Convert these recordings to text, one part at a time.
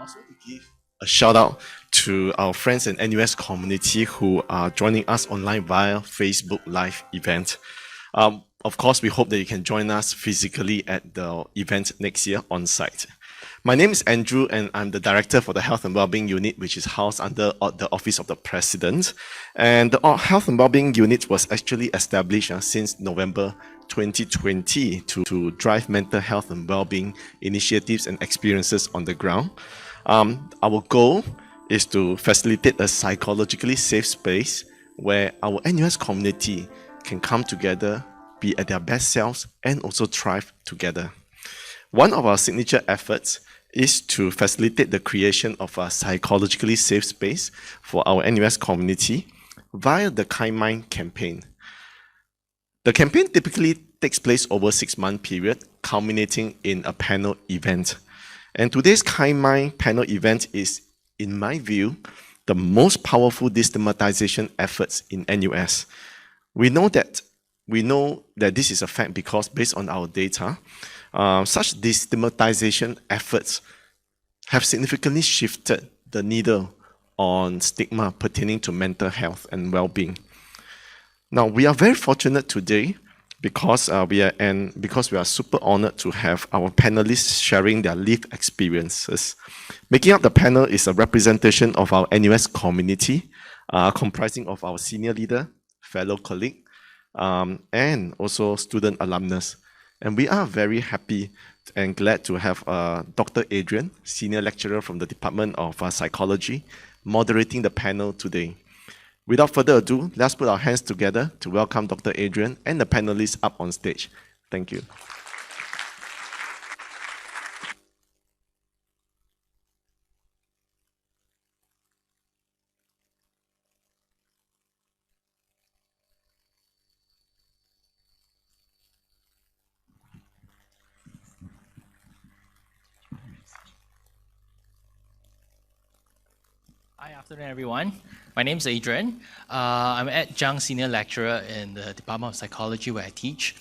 also to give a shout out to our friends in NUS community who are joining us online via Facebook Live event. Of course, we hope that you can join us physically at the event next year on site. My name is Andrew, and I'm the Director for the Health and Wellbeing Unit, which is housed under the Office of the President. And the Health and Wellbeing Unit was actually established since November 2020 to drive mental health and wellbeing initiatives and experiences on the ground. Our goal is to facilitate a psychologically safe space where our NUS community can come together, be at their best selves, and also thrive together. One of our signature efforts is to facilitate the creation of a psychologically safe space for our NUS community via the Kind Mind campaign. The campaign typically takes place over a 6-month period, culminating in a panel event. And today's Kind Mind panel event is, in my view, the most powerful destigmatization efforts in NUS. We know that this is a fact because based on our data, such destigmatization efforts have significantly shifted the needle on stigma pertaining to mental health and well-being. Now, we are very fortunate today because we are super honored to have our panelists sharing their lived experiences. Making up the panel is a representation of our NUS community, comprising of our senior leader, fellow colleague, and also student alumnus. And we are very happy and glad to have Dr. Adrian, senior lecturer from the Department of Psychology, moderating the panel today. Without further ado, let's put our hands together to welcome Dr. Adrian and the panelists up on stage. Thank you. Hi, afternoon, everyone. My name is Adrian. I'm adjunct senior lecturer in the Department of Psychology where I teach,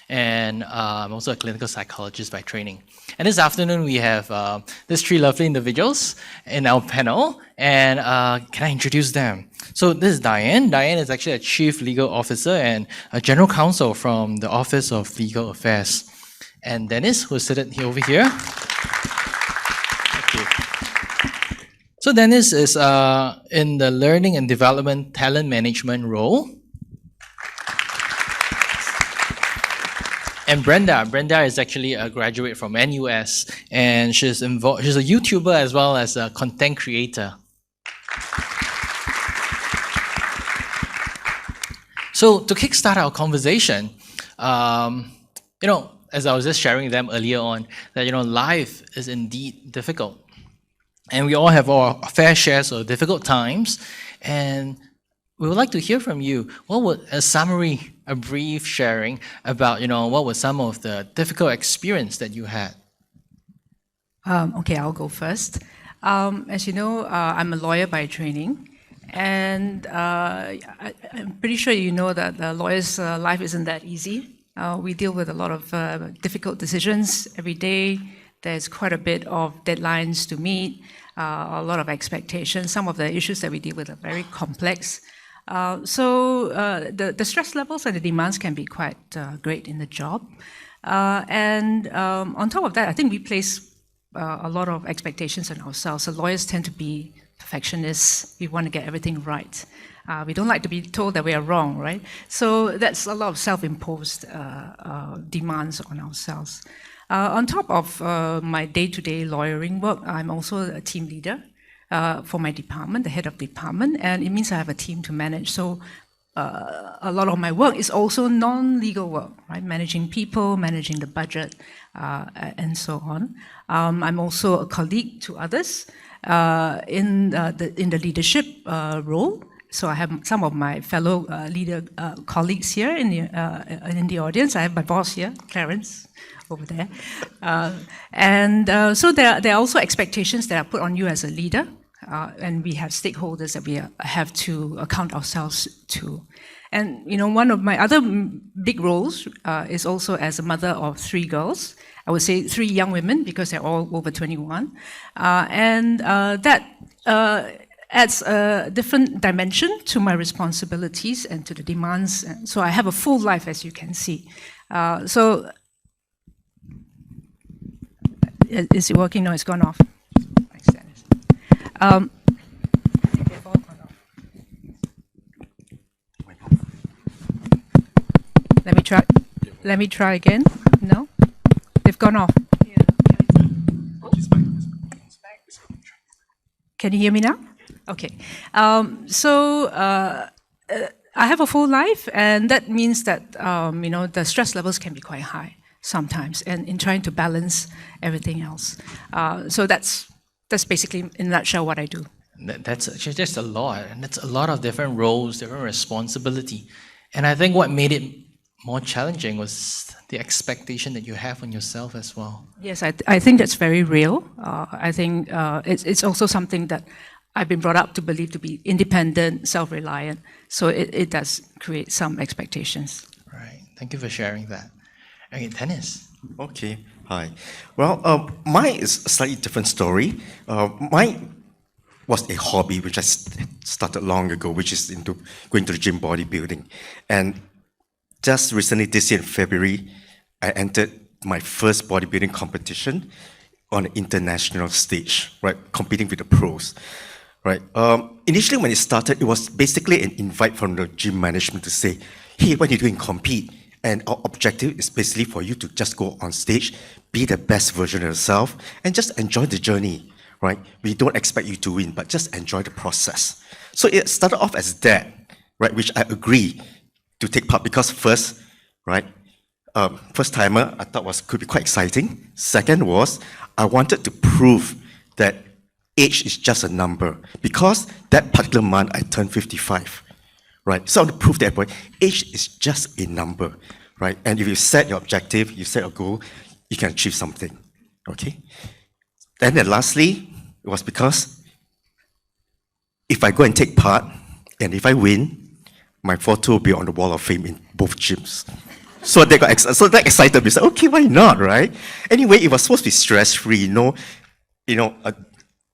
and I'm also a clinical psychologist by training. And this afternoon we have these 3 lovely individuals in our panel, and can I introduce them? So this is Diane. Diane is actually a Chief Legal Officer and a General Counsel from the Office of Legal Affairs. And Dennis, who's seated over here. So Dennis is in the Learning and Development Talent Management role. And Brenda is actually a graduate from NUS, and she's a YouTuber as well as a content creator. So to kickstart our conversation, as I was just sharing with them earlier on, that life is indeed difficult. And we all have our fair shares of difficult times, and we would like to hear from you. What would a brief sharing about, what were some of the difficult experience that you had? Okay, I'll go first. As you know, I'm a lawyer by training, and I'm pretty sure you know that a lawyer's life isn't that easy. We deal with a lot of difficult decisions every day. There's quite a bit of deadlines to meet, a lot of expectations. Some of the issues that we deal with are very complex. So the stress levels and the demands can be quite great in the job. And on top of that, I think we place a lot of expectations on ourselves. So lawyers tend to be perfectionists. We want to get everything right. We don't like to be told that we are wrong, right? So that's a lot of self-imposed demands on ourselves. On top of my day-to-day lawyering work, I'm also a team leader for my department, the head of department, and it means I have a team to manage. So a lot of my work is also non-legal work, right? Managing people, managing the budget, and so on. I'm also a colleague to others in the leadership role. So I have some of my fellow leader colleagues here in the audience. I have my boss here, Clarence, over there. So there are also expectations that are put on you as a leader, and we have stakeholders that we have to account ourselves to. And one of my other big roles is also as a mother of 3 girls. I would say 3 young women because they're all over 21. That adds a different dimension to my responsibilities and to the demands. So I have a full life, as you can see. Is it working? No, it's gone off. Thanks, Dennis. Let me try again. No? They've gone off. Can you hear me now? Okay. I have a full life, and that means that the stress levels can be quite high sometimes, and in trying to balance everything else. So that's basically, in a nutshell, what I do. That's actually just a lot, and that's a lot of different roles, different responsibility. And I think what made it more challenging was the expectation that you have on yourself as well. Yes, I think that's very real. I think it's also something that I've been brought up to believe to be independent, self-reliant. So it does create some expectations. Right. Thank you for sharing that. Okay, Dennis. Okay, hi. Well, mine is a slightly different story. Mine was a hobby which I started long ago, which is into going to the gym, bodybuilding. And just recently, this year in February, I entered my first bodybuilding competition on an international stage, right, competing with the pros, right. Initially, when it started, it was basically an invite from the gym management to say, hey, what are you doing? Compete. And our objective is basically for you to just go on stage, be the best version of yourself, and just enjoy the journey, right? We don't expect you to win, but just enjoy the process. So it started off as that, right, which I agree to take part because first, right, first timer I thought could be quite exciting. Second was I wanted to prove that age is just a number because that particular month I turned 55. Right, so I want to prove to everybody, age is just a number, right? And if you set your objective, you set a goal, you can achieve something, okay? And then lastly, it was because if I go and take part, and if I win, my photo will be on the wall of fame in both gyms. So they got that excited me. Said, okay, why not, right? Anyway, it was supposed to be stress-free, an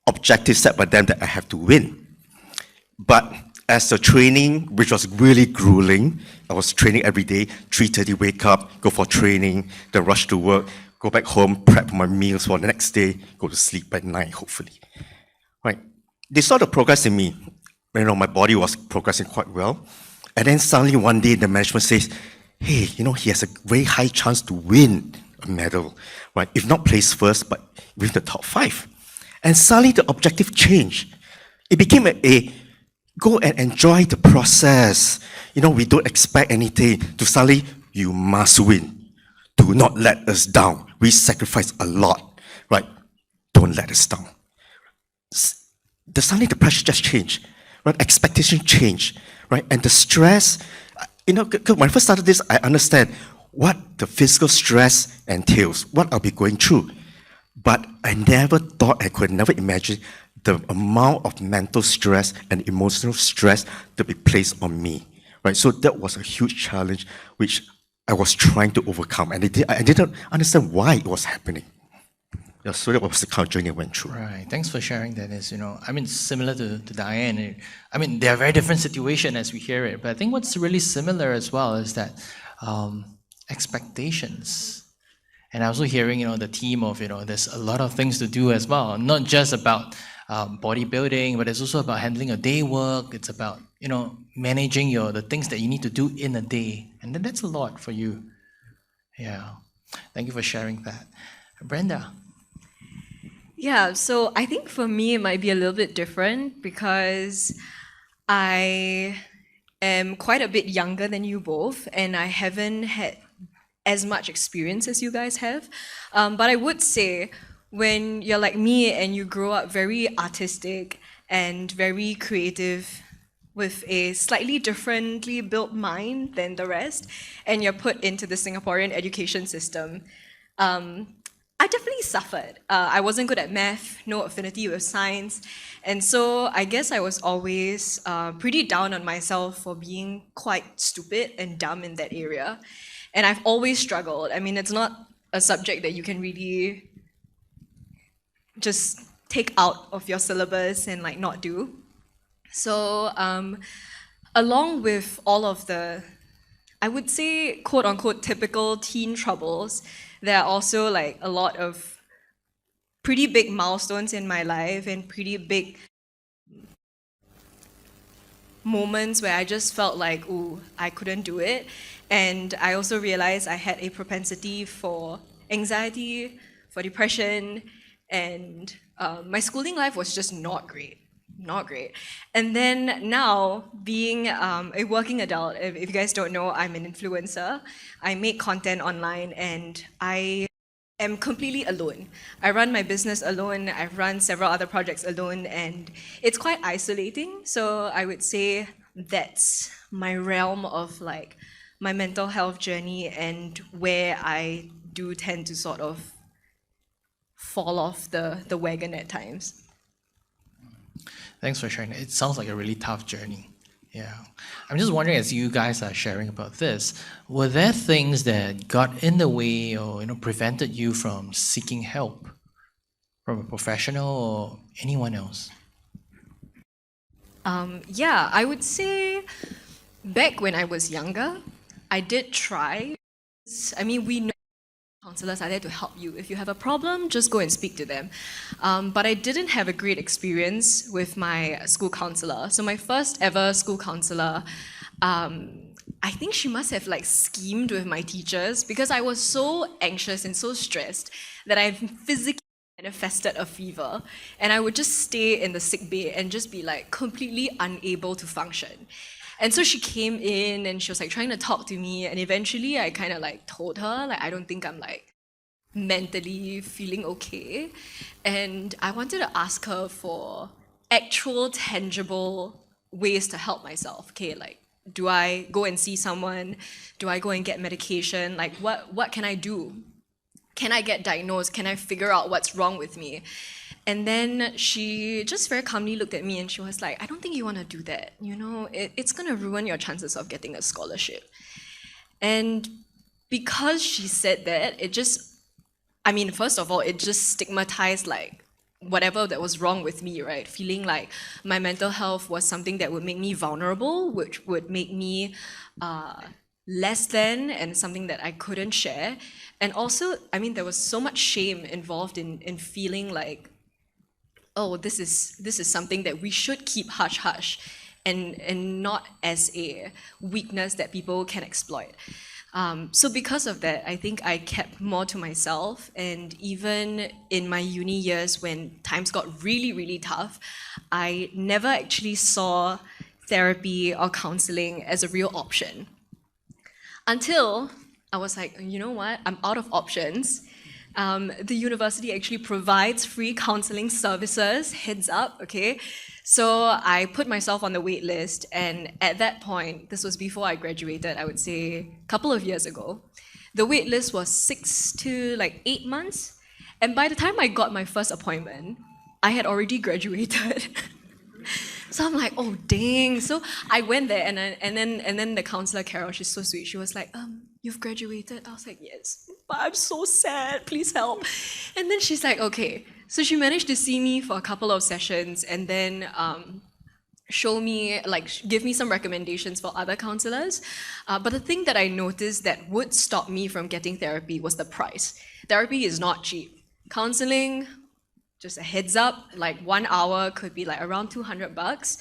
objective set by them that I have to win. But as the training, which was really grueling, I was training every day, 3:30 wake up, go for training, then rush to work, go back home, prep my meals for the next day, go to sleep by 9, hopefully. Right? They saw the progress in me. My body was progressing quite well. And then suddenly one day the management says, hey, he has a very high chance to win a medal, right? If not place first, but within the top 5. And suddenly the objective changed. It became a go and enjoy the process. We don't expect anything. To suddenly, you must win. Do not let us down. We sacrifice a lot, right? Don't let us down. Suddenly the pressure just changed, right? Expectation changed, right? And the stress, when I first started this, I understand what the physical stress entails, what I'll be going through. But I never thought, I could never imagine the amount of mental stress and emotional stress to be placed on me, right? So that was a huge challenge which I was trying to overcome, and I didn't understand why it was happening. Yeah, so that was the kind of journey I went through. Right. Thanks for sharing that. Similar to Diane. There are very different situations as we hear it, but I think what's really similar as well is that expectations. And I was also hearing, the theme of, there's a lot of things to do as well, not just about bodybuilding, but it's also about handling your day work. It's about, managing the things that you need to do in a day. And then that's a lot for you. Yeah. Thank you for sharing that. Brenda. Yeah, so I think for me it might be a little bit different because I am quite a bit younger than you both, and I haven't had as much experience as you guys have. But I would say when you're like me and you grow up very artistic and very creative with a slightly differently built mind than the rest, and you're put into the Singaporean education system, I definitely suffered. I wasn't good at math, no affinity with science, and so I guess I was always pretty down on myself for being quite stupid and dumb in that area. And I've always struggled. It's not a subject that you can really just take out of your syllabus and like not do. So along with all of the, I would say, quote unquote, typical teen troubles, there are also like a lot of pretty big milestones in my life and pretty big moments where I just felt like, ooh, I couldn't do it. And I also realized I had a propensity for anxiety, for depression, and my schooling life was just not great. Not great. And then now, being a working adult, if you guys don't know, I'm an influencer. I make content online and I am completely alone. I run my business alone, I've run several other projects alone, and it's quite isolating. So I would say that's my realm of like my mental health journey and where I do tend to sort of fall off the wagon at times. Thanks for sharing. It sounds like a really tough journey. Yeah. I'm just wondering, as you guys are sharing about this, were there things that got in the way or prevented you from seeking help from a professional or anyone else? Yeah, I would say back when I was younger, I did try. I mean, we know counselors are there to help you. If you have a problem, just go and speak to them. But I didn't have a great experience with my school counselor. So my first ever school counselor, I think she must have like schemed with my teachers because I was so anxious and so stressed that I physically manifested a fever, and I would just stay in the sick bay and just be like completely unable to function. And so she came in and she was like trying to talk to me, and eventually I kind of like told her like I don't think I'm like mentally feeling okay, and I wanted to ask her for actual tangible ways to help myself. Okay, like do I go and see someone? Do I go and get medication? Like what can I do? Can I get diagnosed? Can I figure out what's wrong with me? And then she just very calmly looked at me and she was like, I don't think you want to do that. You know, it's going to ruin your chances of getting a scholarship. And because she said that, it just, I mean, first of all, it just stigmatized like whatever that was wrong with me, right? Feeling like my mental health was something that would make me vulnerable, which would make me less than, and something that I couldn't share. And also, I mean, there was so much shame involved in feeling like, oh, this is something that we should keep hush hush, and not as a weakness that people can exploit. So because of that, I think I kept more to myself, and even in my uni years when times got really, really tough, I never actually saw therapy or counseling as a real option. Until I was like, you know what, I'm out of options. The university actually provides free counseling services, heads up, okay? So I put myself on the wait list, and at that point, this was before I graduated, I would say a couple of years ago, the wait list was 6 to like 8 months, and by the time I got my first appointment, I had already graduated. So I'm like, oh dang. So I went there, and then the counselor Carol, she's so sweet. She was like, you've graduated? I was like, yes, but I'm so sad. Please help. And then she's like, okay. So she managed to see me for a couple of sessions, and then show me, like, give me some recommendations for other counselors. But the thing that I noticed that would stop me from getting therapy was the price. Therapy is not cheap. Counseling, just a heads up, like 1 hour could be like around $200.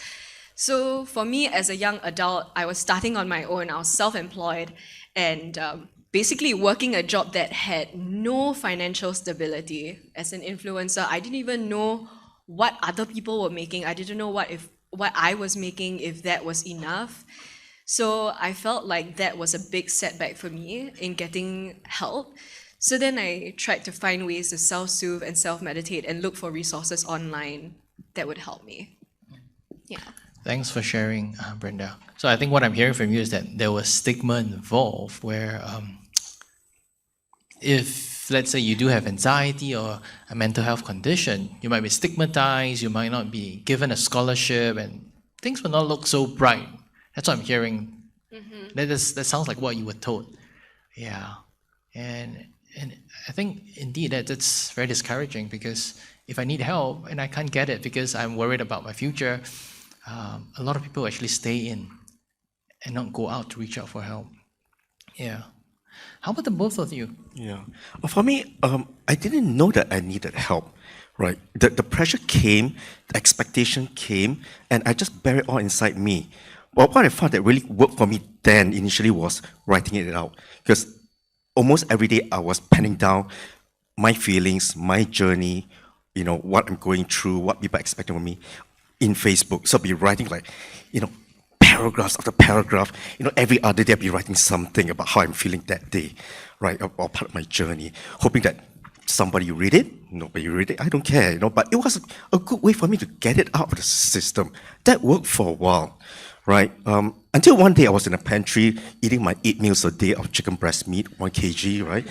So for me as a young adult, I was starting on my own, I was self-employed, and basically working a job that had no financial stability. As an influencer, I didn't even know what other people were making. I didn't know what I was making, if that was enough. So I felt like that was a big setback for me in getting help. So then I tried to find ways to self-soothe and self-meditate and look for resources online that would help me. Yeah. Thanks for sharing, Brenda. So I think what I'm hearing from you is that there was stigma involved where if, let's say, you do have anxiety or a mental health condition, you might be stigmatized, you might not be given a scholarship, and things will not look so bright. That's what I'm hearing. Mm-hmm. That sounds like what you were told. Yeah. And And I think indeed that's very discouraging, because if I need help and I can't get it because I'm worried about my future, a lot of people actually stay in and not go out to reach out for help. Yeah. How about the both of you? Yeah. Well, for me, I didn't know that I needed help, right? The pressure came, the expectation came, and I just buried it all inside me. Well, what I found that really worked for me then initially was writing it out. Because almost every day I was penning down my feelings, my journey, what I'm going through, what people expect of me in Facebook. So I'll be writing paragraphs after paragraph. Every other day I'll be writing something about how I'm feeling that day, right? Or part of my journey, hoping that somebody read it, nobody read it, I don't care, But it was a good way for me to get it out of the system. That worked for a while, right? Until one day I was in a pantry eating my 8 meals a day of chicken breast meat, 1 kg, right?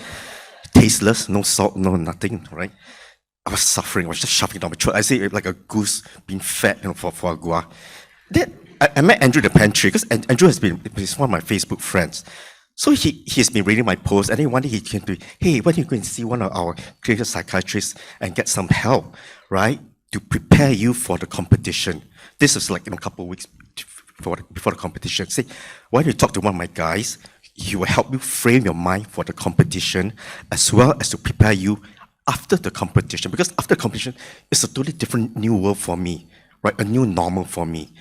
Tasteless, no salt, no nothing, right? I was suffering. I was just shoving it down my throat. I say it like a goose being fed, for foie gras. Then I met Andrew in the pantry, because Andrew he's one of my Facebook friends. So he's been reading my posts, and then one day he came to me, hey, why don't you go and see one of our clinical psychiatrists and get some help, right? To prepare you for the competition. This is like a couple of weeks before the competition. Say, why don't you talk to one of my guys? He will help you frame your mind for the competition, as well as to prepare you after the competition. Because after the competition, it's a totally different new world for me, right? A new normal for me,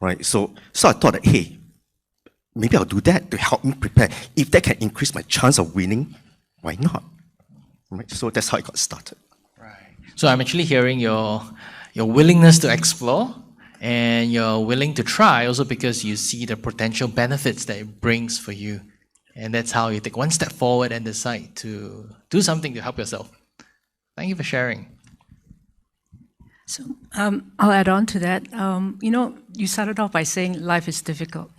right? So I thought that, hey, maybe I'll do that to help me prepare. If that can increase my chance of winning, why not? Right? So that's how I got started. Right. So I'm actually hearing your willingness to explore, and you're willing to try also because you see the potential benefits that it brings for you. And that's how you take one step forward and decide to do something to help yourself. Thank you for sharing. So I'll add on to that. You started off by saying life is difficult.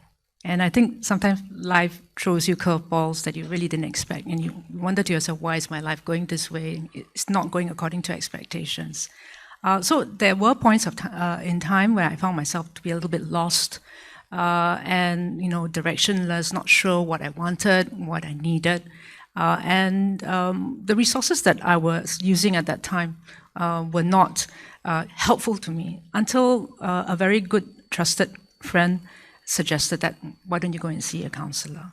And I think sometimes life throws you curveballs that you really didn't expect. And you wonder to yourself, why is my life going this way? It's not going according to expectations. So there were points in time where I found myself to be a little bit lost and directionless, not sure what I wanted, what I needed. And the resources that I was using at that time were not helpful to me until a very good, trusted friend suggested that, why don't you go and see a counselor?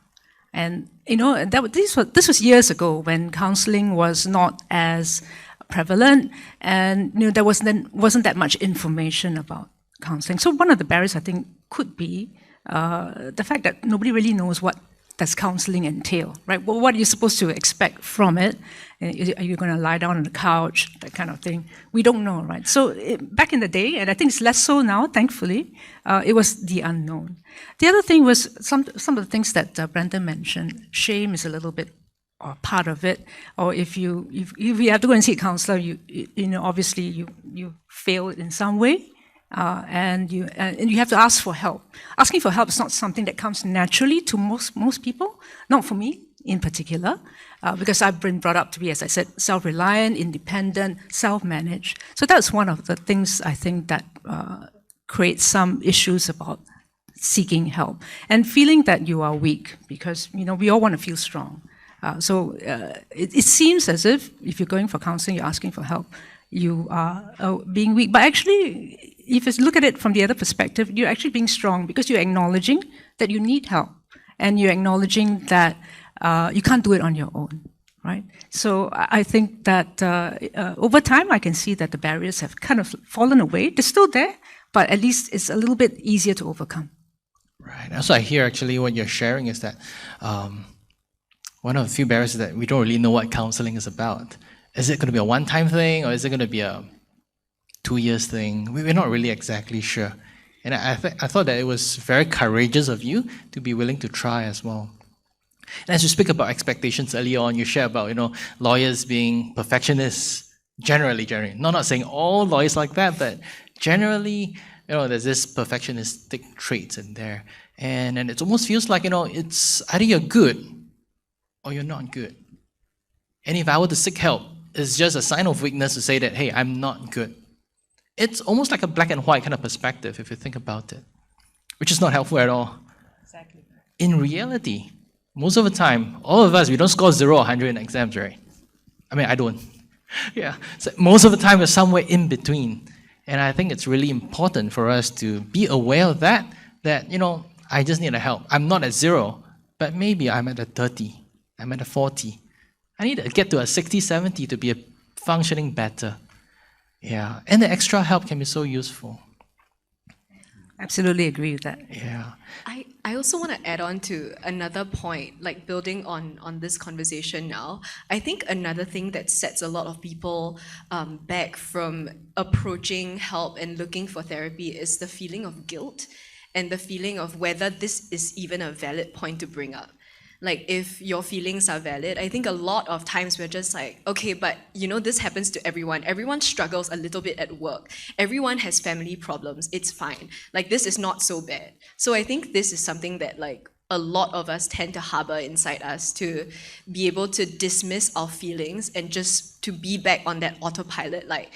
And this was years ago when counseling was not as prevalent, and there wasn't that much information about counseling. So one of the barriers, I think, could be the fact that nobody really knows what does counseling entail, right? Well, what are you supposed to expect from it? Are you going to lie down on the couch, that kind of thing? We don't know, right? So back in the day, and I think it's less so now, thankfully, it was the unknown. The other thing was some of the things that Brenda mentioned. Shame is a little bit part of it. Or if you have to go and see a counselor, obviously you failed in some way. And you have to ask for help. Asking for help is not something that comes naturally to most people, not for me in particular, because I've been brought up to be, as I said, self-reliant, independent, self-managed. So that's one of the things I think that creates some issues about seeking help and feeling that you are weak, because we all want to feel strong. So it seems as if you're going for counseling, you're asking for help, you are being weak. But actually, if you look at it from the other perspective, you're actually being strong because you're acknowledging that you need help, and you're acknowledging that you can't do it on your own, right? So I think that over time, I can see that the barriers have kind of fallen away. They're still there, but at least it's a little bit easier to overcome. Right. Also, I hear actually what you're sharing is that one of the few barriers is that we don't really know what counseling is about. Is it going to be a one-time thing, or is it going to be a 2 years thing? We're not really exactly sure. And I thought that it was very courageous of you to be willing to try as well. And as you speak about expectations earlier on, you share about lawyers being perfectionists generally. Not saying all lawyers like that, but generally, there's this perfectionistic traits in there. And it almost feels like, it's either you're good or you're not good. And if I were to seek help, it's just a sign of weakness to say that, hey, I'm not good. It's almost like a black and white kind of perspective if you think about it, which is not helpful at all. Exactly. In reality, most of the time, all of us, we don't score 0 or 100 in exams, right? I mean, I don't. Yeah. So most of the time, we're somewhere in between. And I think it's really important for us to be aware of that, I just need a help. I'm not at 0, but maybe I'm at a 30. I'm at a 40. I need to get to a 60, 70 to be functioning better. Yeah. And the extra help can be so useful. Absolutely agree with that. Yeah. I also want to add on to another point, like building on this conversation now. I think another thing that sets a lot of people back from approaching help and looking for therapy is the feeling of guilt and the feeling of whether this is even a valid point to bring up. Like, if your feelings are valid, I think a lot of times we're just like, okay, but this happens to everyone. Everyone struggles a little bit at work. Everyone has family problems. It's fine. Like, this is not so bad. So I think this is something that like a lot of us tend to harbor inside us, to be able to dismiss our feelings and just to be back on that autopilot, like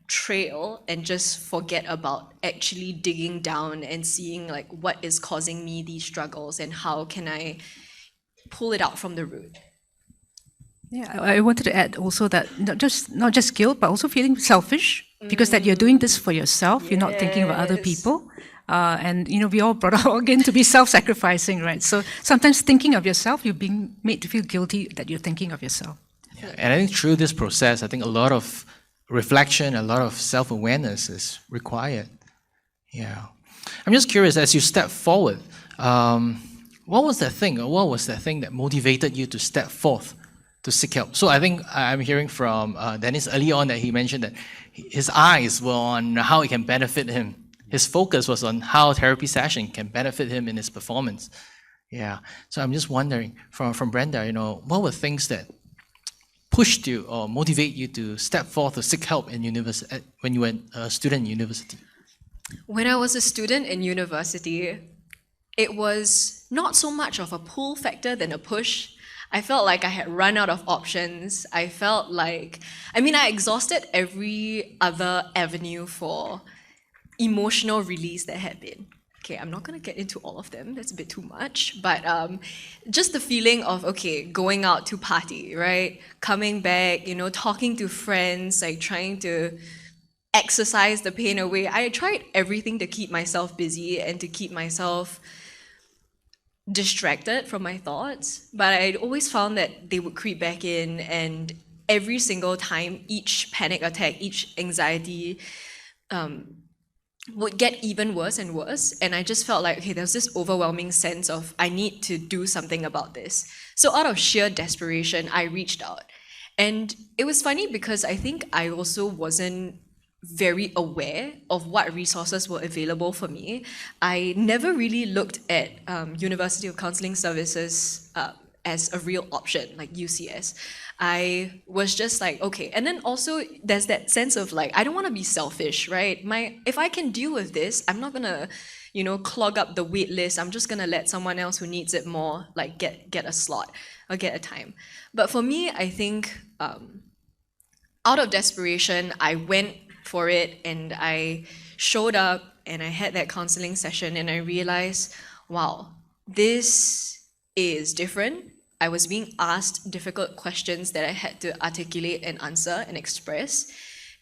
trail, and just forget about actually digging down and seeing like what is causing me these struggles and how can I pull it out from the root. Yeah, I wanted to add also that not just guilt, but also feeling selfish, because that you're doing this for yourself. You're not thinking about other people. And we all brought up again to be self-sacrificing, right? So sometimes thinking of yourself, you're being made to feel guilty that you're thinking of yourself. Yeah. And I think through this process, I think a lot of reflection, a lot of self-awareness is required. Yeah. I'm just curious, as you step forward, what was that thing that motivated you to step forth to seek help? So I think I'm hearing from Dennis early on that he mentioned that his eyes were on how it can benefit him. His focus was on how therapy session can benefit him in his performance. Yeah. So I'm just wondering, from Brenda, what were things that pushed you or motivate you to step forth to seek help in university when you were a student in university? When I was a student in university, it was not so much of a pull factor than a push. I felt like I had run out of options. I felt like, I exhausted every other avenue for emotional release that had been. Okay, I'm not gonna get into all of them, that's a bit too much, but just the feeling of, okay, going out to party, right? Coming back, talking to friends, like trying to exercise the pain away. I tried everything to keep myself busy and to keep myself distracted from my thoughts, but I always found that they would creep back in, and every single time, each panic attack, each anxiety would get even worse and worse, and I just felt like, okay, there's this overwhelming sense of I need to do something about this. So out of sheer desperation, I reached out. And it was funny because I think I also wasn't very aware of what resources were available for me. I never really looked at University of Counselling Services as a real option, like UCS. I was just like, okay. And then also there's that sense of like, I don't want to be selfish, right? If I can deal with this, I'm not gonna, clog up the wait list. I'm just gonna let someone else who needs it more, like get a slot or get a time. But for me, I think out of desperation, I went for it and I showed up and I had that counseling session and I realized, wow, this is different. I was being asked difficult questions that I had to articulate and answer and express.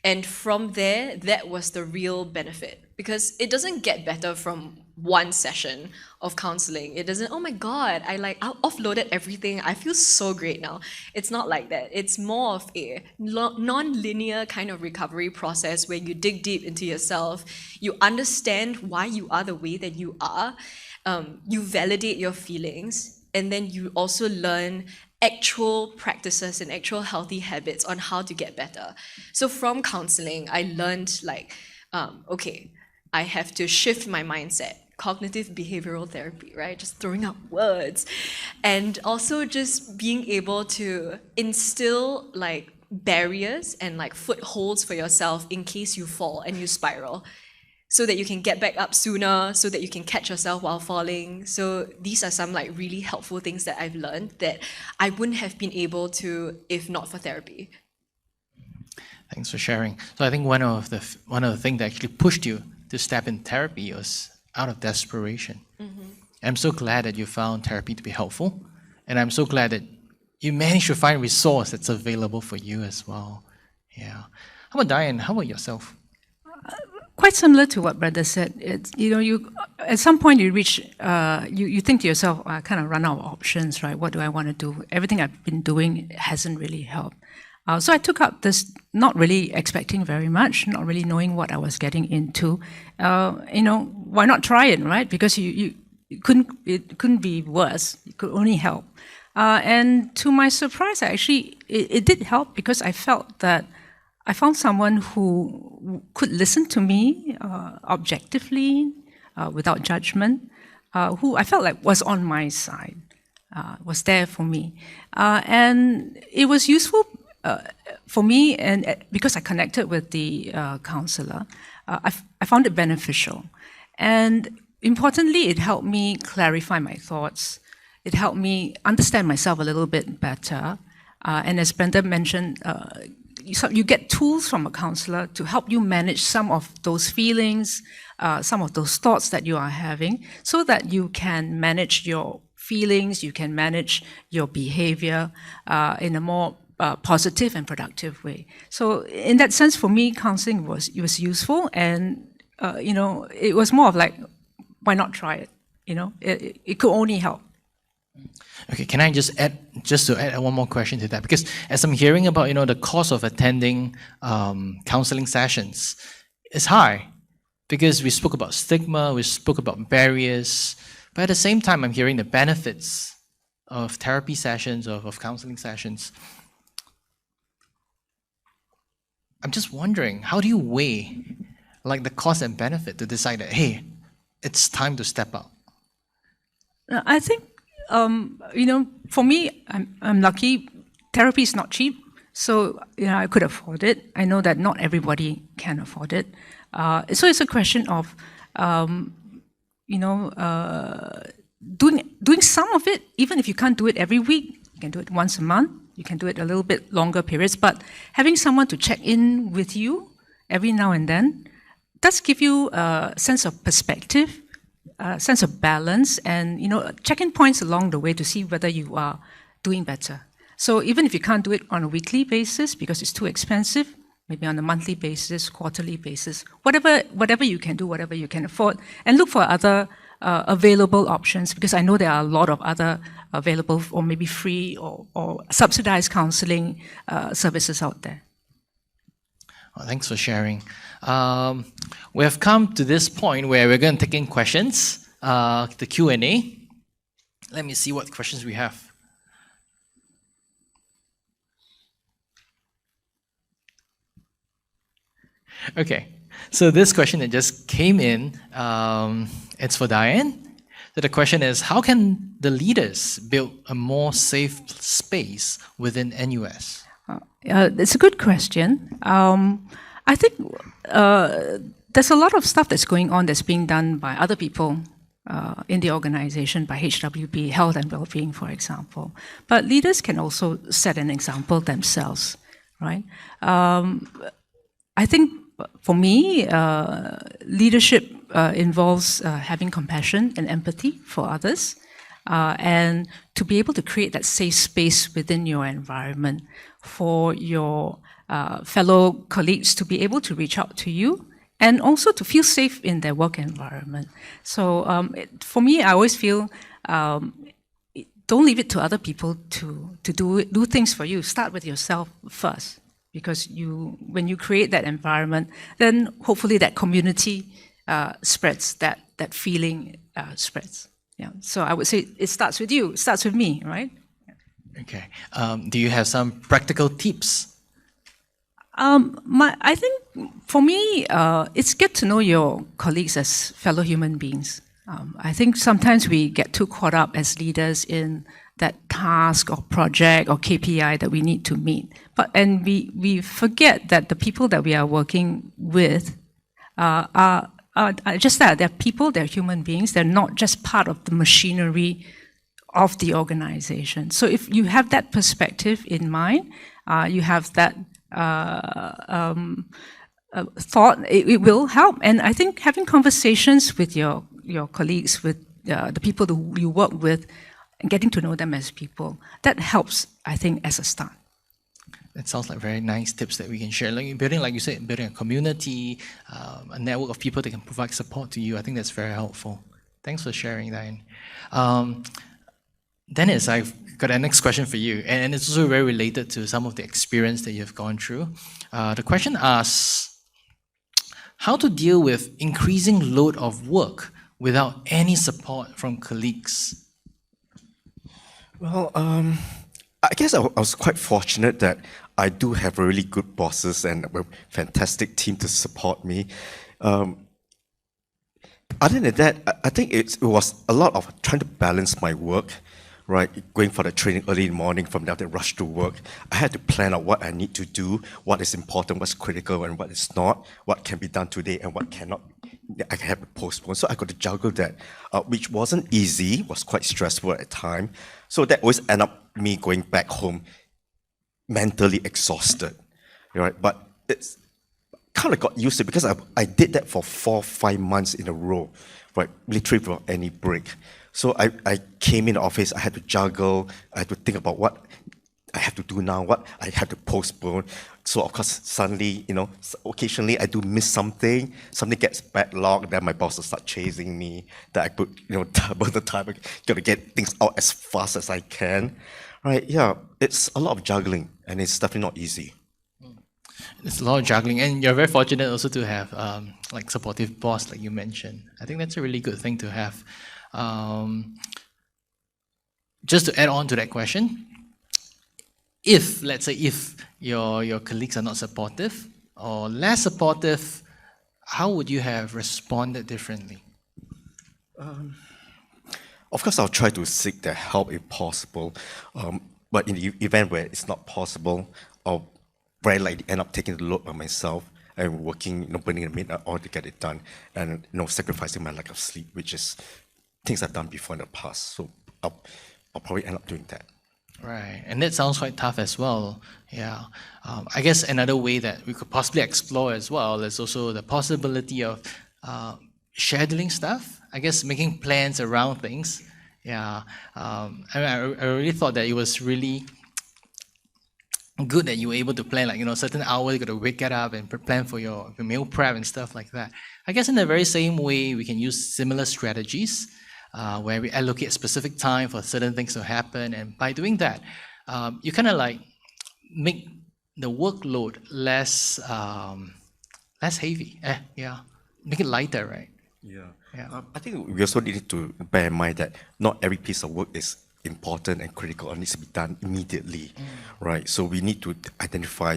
And from there, that was the real benefit, because it doesn't get better from one session of counseling. It doesn't, oh my God, I offloaded everything. I feel so great now. It's not like that. It's more of a non-linear kind of recovery process where you dig deep into yourself. You understand why you are the way that you are. You validate your feelings. And then you also learn actual practices and actual healthy habits on how to get better. So from counseling, I learned okay, I have to shift my mindset. Cognitive behavioral therapy, right? Just throwing out words. And also just being able to instill barriers and footholds for yourself in case you fall and you spiral, so that you can get back up sooner, so that you can catch yourself while falling. So these are some really helpful things that I've learned that I wouldn't have been able to if not for therapy. Thanks for sharing. So I think one of the things that actually pushed you to step in therapy was out of desperation. Mm-hmm. I'm so glad that you found therapy to be helpful, and I'm so glad that you manage to find resource that's available for you as well. Yeah. How about Diane? How about yourself? Quite similar to what Brenda said. It's, you at some point you reach, you think to yourself, I kind of run out of options, right? What do I want to do? Everything I've been doing hasn't really helped. So I took up this, not really expecting very much, not really knowing what I was getting into. Why not try it, right? Because it couldn't be worse. It could only help. And to my surprise, it did help because I felt that I found someone who could listen to me objectively, without judgment, who I felt like was on my side, was there for me. And it was useful for me, and because I connected with the counselor, I found it beneficial. And importantly, it helped me clarify my thoughts. It helped me understand myself a little bit better. And as Brenda mentioned, you get tools from a counselor to help you manage some of those feelings, some of those thoughts that you are having, so that you can manage your feelings, you can manage your behavior in a more positive and productive way. So in that sense, for me, counseling was useful, and it was more of like, why not try it? It could only help. Okay, can I just add one more question to that? Because as I'm hearing about, the cost of attending counseling sessions is high, because we spoke about stigma, we spoke about barriers, but at the same time, I'm hearing the benefits of therapy sessions, of counseling sessions. I'm just wondering, how do you weigh the cost and benefit to decide that, hey, it's time to step up? I think for me, I'm lucky. Therapy is not cheap, so I could afford it. I know that not everybody can afford it. So it's a question of doing some of it. Even if you can't do it every week, you can do it once a month. You can do it a little bit longer periods. But having someone to check in with you every now and then does give you a sense of perspective, a sense of balance, and check-in points along the way to see whether you are doing better. So even if you can't do it on a weekly basis because it's too expensive, maybe on a monthly basis, quarterly basis, whatever you can do, whatever you can afford, and look for other available options, because I know there are a lot of other available or maybe free or subsidized counseling services out there. Well, thanks for sharing. We have come to this point where we're going to take in questions, the Q&A. Let me see what questions we have. Okay, so this question that just came in, it's for Diane. So the question is, how can the leaders build a more safe space within NUS? It's a good question. I think there's a lot of stuff that's going on that's being done by other people in the organization, by HWB, Health and Wellbeing, for example. But leaders can also set an example themselves, right? I think for me, leadership involves having compassion and empathy for others, and to be able to create that safe space within your environment for your fellow colleagues to be able to reach out to you, and also to feel safe in their work environment. So for me, I always feel don't leave it to other people to do things for you. Start with yourself first, because when you create that environment, then hopefully that community spreads, that feeling spreads. Yeah. So I would say it starts with you, it starts with me, right? Okay. Do you have some practical tips? I think for me, it's get to know your colleagues as fellow human beings. I think sometimes we get too caught up as leaders in that task or project or KPI that we need to meet. And we forget that the people that we are working with are just that. They're people, they're human beings, they're not just part of the machinery of the organization. So if you have that perspective in mind, you have that thought, it will help. And I think having conversations with your colleagues, with the people that you work with, and getting to know them as people. That helps, I think, as a start. That sounds like very nice tips that we can share. Like building, like you said, building a community, a network of people that can provide support to you. I think that's very helpful. Thanks for sharing, Diane. Dennis, I've got a next question for you, and it's also very related to some of the experience that you've gone through. The question asks, how to deal with increasing load of work without any support from colleagues? Well, I guess I was quite fortunate that I do have really good bosses and a fantastic team to support me. Other than that, I think it was a lot of trying to balance my work, right? Going for the training early in the morning, from there to rush to work. I had to plan out what I need to do, what is important, what's critical, and what is not, what can be done today and what cannot. I have to postpone. So I got to juggle that, which wasn't easy, was quite stressful at the time. So that always ended up me going back home mentally exhausted, right? But it's kind of got used to it because I did that for 4 or 5 months in a row, right? Literally without any break. So I came in the office, I had to juggle, I had to think about what I have to do now, what I have to postpone. So of course, suddenly, occasionally I do miss something gets backlogged, then my boss will start chasing me, that I put, double the time, I gotta get things out as fast as I can, right? Yeah, it's a lot of juggling, and it's definitely not easy. It's a lot of juggling, and you're very fortunate also to have like supportive boss, like you mentioned. I think that's a really good thing to have. Just to add on to that question, if, let's say, if your colleagues are not supportive or less supportive, how would you have responded differently? Of course, I'll try to seek their help if possible, but in the event where it's not possible, I'll very likely end up taking the load by myself and working, burning the midnight oil to get it done, and sacrificing my lack of sleep, which is things I've done before in the past. So I'll probably end up doing that. Right, and that sounds quite tough as well. Yeah, I guess another way that we could possibly explore as well is also the possibility of scheduling stuff. I guess making plans around things. Yeah, I really thought that it was really good that you were able to plan, like, certain hours you got to wake up and plan for your meal prep and stuff like that. I guess in the very same way, we can use similar strategies where we allocate specific time for certain things to happen. And by doing that, you kind of like make the workload less heavy. Yeah, make it lighter, right? Yeah. I think we also need to bear in mind that not every piece of work is important and critical or needs to be done immediately, right? So we need to identify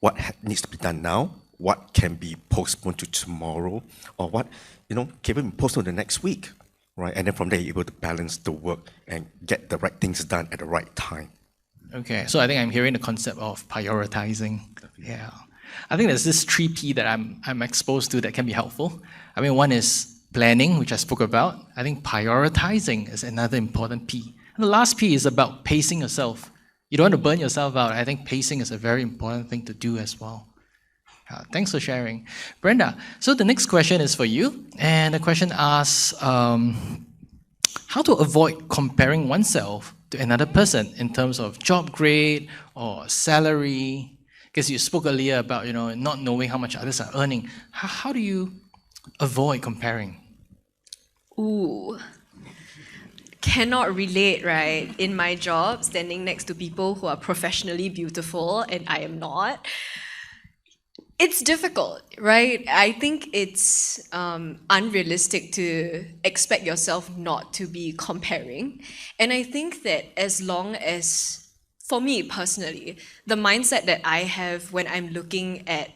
what needs to be done now, what can be postponed to tomorrow, or what, can be postponed to the next week, right? And then from there, you're able to balance the work and get the right things done at the right time. Okay, so I think I'm hearing the concept of prioritizing. Yeah, I think there's this 3P that I'm exposed to that can be helpful. I mean, one is planning, which I spoke about. I think prioritizing is another important P. And the last P is about pacing yourself. You don't want to burn yourself out. I think pacing is a very important thing to do as well. Thanks for sharing. Brenda, so the next question is for you. And the question asks, how to avoid comparing oneself to another person in terms of job grade or salary? Because you spoke earlier about, not knowing how much others are earning. How do you avoid comparing? Ooh. Cannot relate, right? In my job, standing next to people who are professionally beautiful and I am not. It's difficult, right? I think it's unrealistic to expect yourself not to be comparing. And I think that as long as, for me personally, the mindset that I have when I'm looking at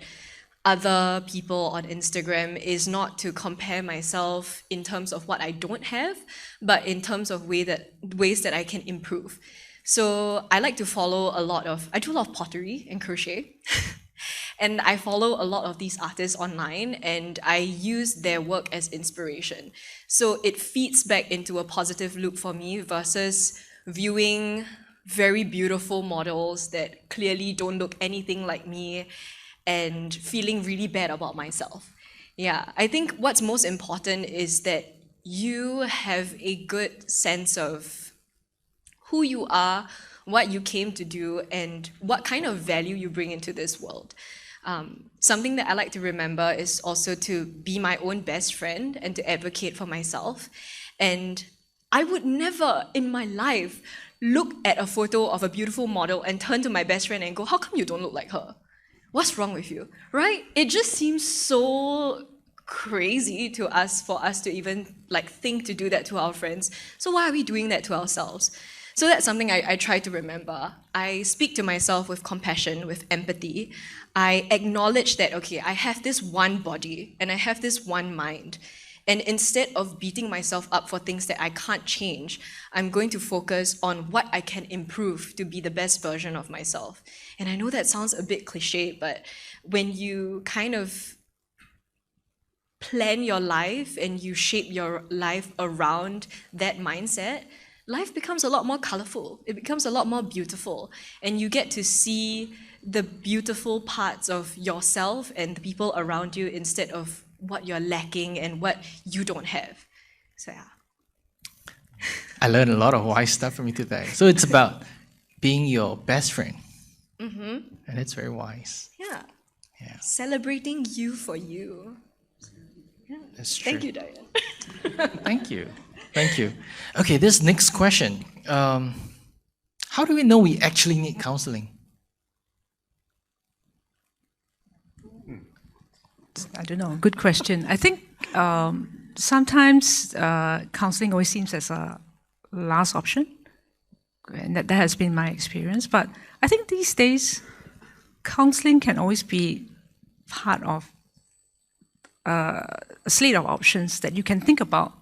other people on Instagram is not to compare myself in terms of what I don't have, but in terms of ways that I can improve. So I like to follow I do a lot of pottery and crochet. And I follow a lot of these artists online, and I use their work as inspiration. So it feeds back into a positive loop for me versus viewing very beautiful models that clearly don't look anything like me and feeling really bad about myself. Yeah, I think what's most important is that you have a good sense of who you are, what you came to do, and what kind of value you bring into this world. Something that I like to remember is also to be my own best friend and to advocate for myself. And I would never in my life look at a photo of a beautiful model and turn to my best friend and go, how come you don't look like her? What's wrong with you, right? It just seems so crazy to us for us to even think to do that to our friends. So why are we doing that to ourselves? So that's something I try to remember. I speak to myself with compassion, with empathy. I acknowledge that, okay, I have this one body and I have this one mind. And instead of beating myself up for things that I can't change, I'm going to focus on what I can improve to be the best version of myself. And I know that sounds a bit cliche, but when you kind of plan your life and you shape your life around that mindset, life becomes a lot more colorful. It becomes a lot more beautiful. And you get to see the beautiful parts of yourself and the people around you instead of what you're lacking and what you don't have. So yeah. I learned a lot of wise stuff from you today. So it's about being your best friend. And it's very wise. Yeah. Yeah. Celebrating you for you. Yeah. That's true. Thank you, Diane. Thank you. Thank you. Okay, this next question. How do we know we actually need counseling? I don't know, good question. I think sometimes counseling always seems as a last option, and that has been my experience. But I think these days, counseling can always be part of a slate of options that you can think about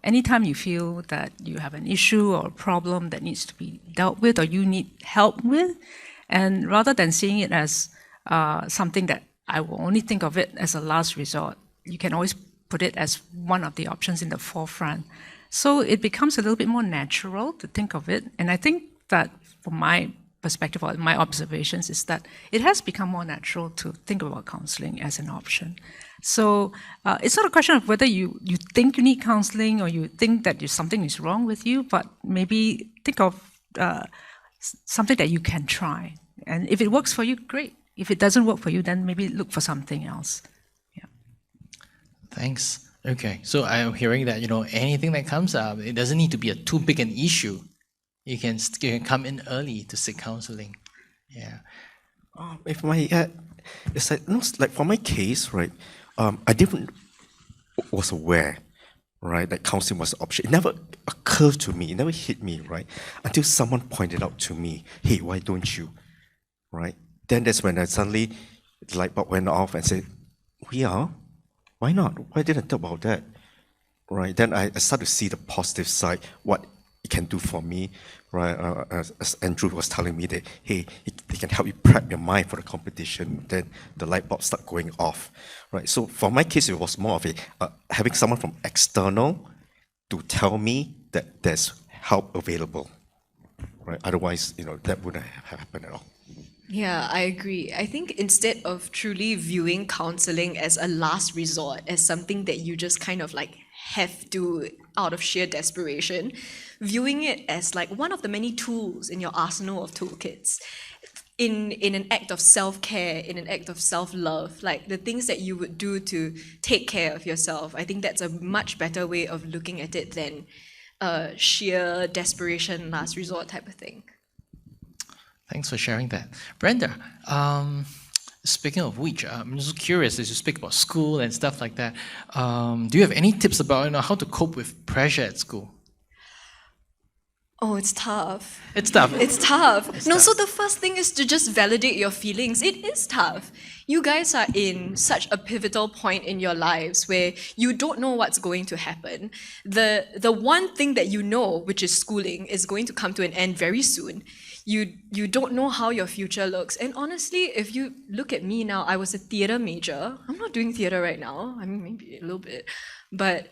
anytime you feel that you have an issue or a problem that needs to be dealt with or you need help with. And rather than seeing it as something that I will only think of it as a last resort, you can always put it as one of the options in the forefront. So it becomes a little bit more natural to think of it. And I think that from my perspective or my observations is that it has become more natural to think about counseling as an option. So it's not a question of whether you think you need counseling or you think that something is wrong with you, but maybe think of something that you can try. And if it works for you, great. If it doesn't work for you, then maybe look for something else. Yeah. Thanks. Okay, so I'm hearing that anything that comes up, it doesn't need to be too big an issue. You can come in early to seek counseling. Yeah. If my it's like for my case, right? I didn't was aware, right, that counseling was an option. It never occurred to me. It never hit me, right, until someone pointed out to me, "Hey, why don't you?" Right? Then that's when I suddenly the light bulb went off and said, "Yeah, why not? Why didn't I talk about that?" Right? Then I started to see the positive side, what it can do for me. Right? As Andrew was telling me that, hey, it can help you prep your mind for the competition. Then the light bulb started going off. Right? So for my case, it was more of having someone from external to tell me that there's help available. Right? Otherwise, that wouldn't have happened at all. Yeah, I agree. I think instead of truly viewing counseling as a last resort, as something that you just kind of have to out of sheer desperation, viewing it as one of the many tools in your arsenal of toolkits, in an act of self-care, in an act of self-love, the things that you would do to take care of yourself. I think that's a much better way of looking at it than sheer desperation, last resort type of thing. Thanks for sharing that. Brenda, speaking of which, I'm just curious, as you speak about school and stuff like that, do you have any tips about how to cope with pressure at school? Oh, it's tough. It's tough. It's tough. So the first thing is to just validate your feelings. It is tough. You guys are in such a pivotal point in your lives where you don't know what's going to happen. The one thing that you know, which is schooling, is going to come to an end very soon. You don't know how your future looks. And honestly, if you look at me now, I was a theatre major. I'm not doing theatre right now. I mean, maybe a little bit. But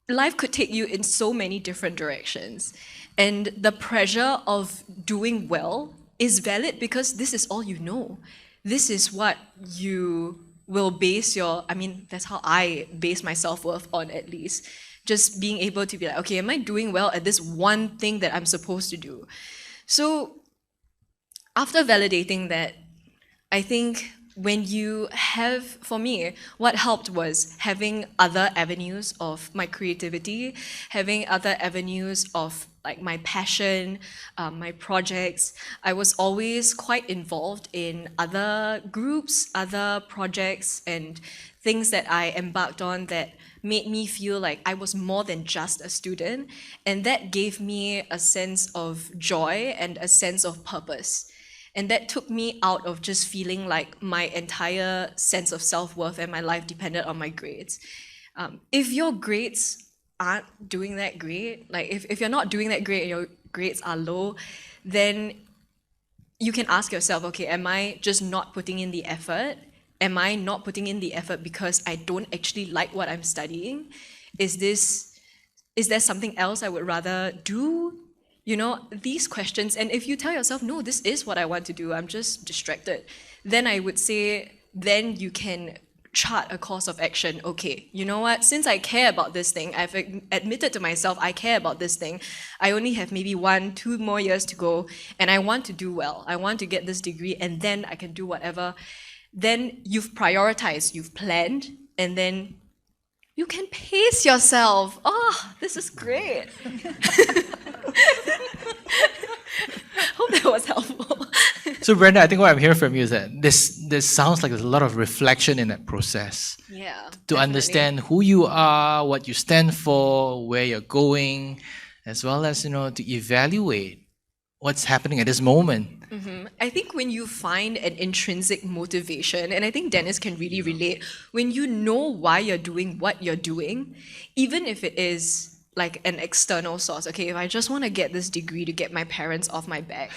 life could take you in so many different directions. And the pressure of doing well is valid because this is all you know. This is what you will base that's how I base my self-worth on, at least. just being able to be like, okay, am I doing well at this one thing that I'm supposed to do? So after validating that, I think when you have, for me, what helped was having other avenues of my creativity, having other avenues of like my passion, my projects. I was always quite involved in other groups, other projects, and things that I embarked on that made me feel like I was more than just a student. And that gave me a sense of joy and a sense of purpose. And that took me out of just feeling like my entire sense of self-worth and my life depended on my grades. If your grades aren't doing that great, like if you're not doing that great and your grades are low, then you can ask yourself, okay, am I just not putting in the effort? Am I not putting in the effort because I don't actually like what I'm studying? Is there something else I would rather do? You know, these questions, and if you tell yourself, no, this is what I want to do, I'm just distracted, then I would say, then you can chart a course of action. Okay, you know what, since I care about this thing, I've admitted to myself I care about this thing, I only have maybe 1-2 more years to go, and I want to do well, I want to get this degree, and then I can do whatever. Then you've prioritized, you've planned, and then you can pace yourself. Oh, this is great. Hope that was helpful. So Brenda, I think what I'm hearing from you is that this sounds like there's a lot of reflection in that process. Yeah. To definitely. understand who you are, what you stand for, where you're going, as well as, to evaluate what's happening at this moment. I think when you find an intrinsic motivation, and I think Dennis can really relate, when you know why you're doing what you're doing, even if it is like an external source, okay, if I just want to get this degree to get my parents off my back,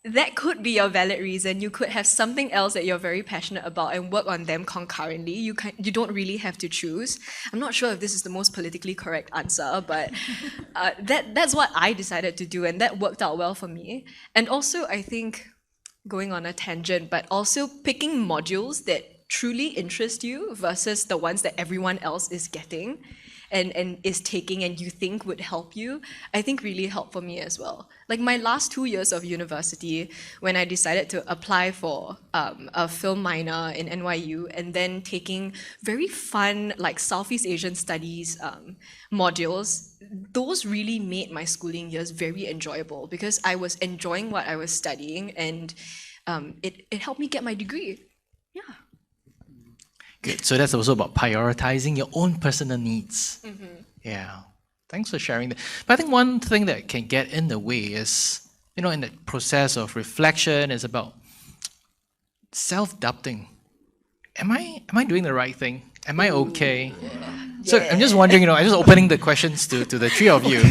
that could be your valid reason. You could have something else that you're very passionate about and work on them concurrently. You don't really have to choose. I'm not sure if this is the most politically correct answer, but that's what I decided to do, and that worked out well for me. And also, I think, going on a tangent, but also picking modules that truly interest you versus the ones that everyone else is getting and is taking and you think would help you, I think really helped for me as well. Like my last 2 years of university, when I decided to apply for a film minor in NYU and then taking very fun like Southeast Asian studies modules, those really made my schooling years very enjoyable because I was enjoying what I was studying, and it helped me get my degree. Yeah. Good. So that's also about prioritizing your own personal needs. Yeah. Thanks for sharing that. But I think one thing that can get in the way is, in the process of reflection, is about self-doubting. Am I doing the right thing? Am I okay? So I'm just wondering, I'm just opening the questions to the three of you.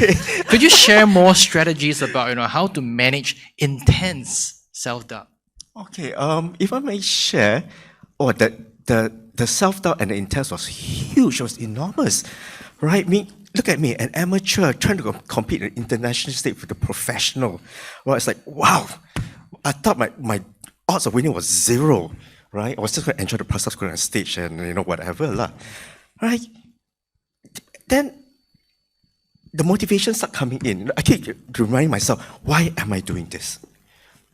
Could you share more strategies about, how to manage intense self-doubt? Okay, if I may share, the self-doubt and the intense was huge, it was enormous, right? Look at me, an amateur trying to compete in international stage with a professional. Well, it's like, wow, I thought my odds of winning was 0, right? I was just going to enjoy the process going on stage and, whatever, lah, right? Then the motivation started coming in. I keep reminding myself, why am I doing this?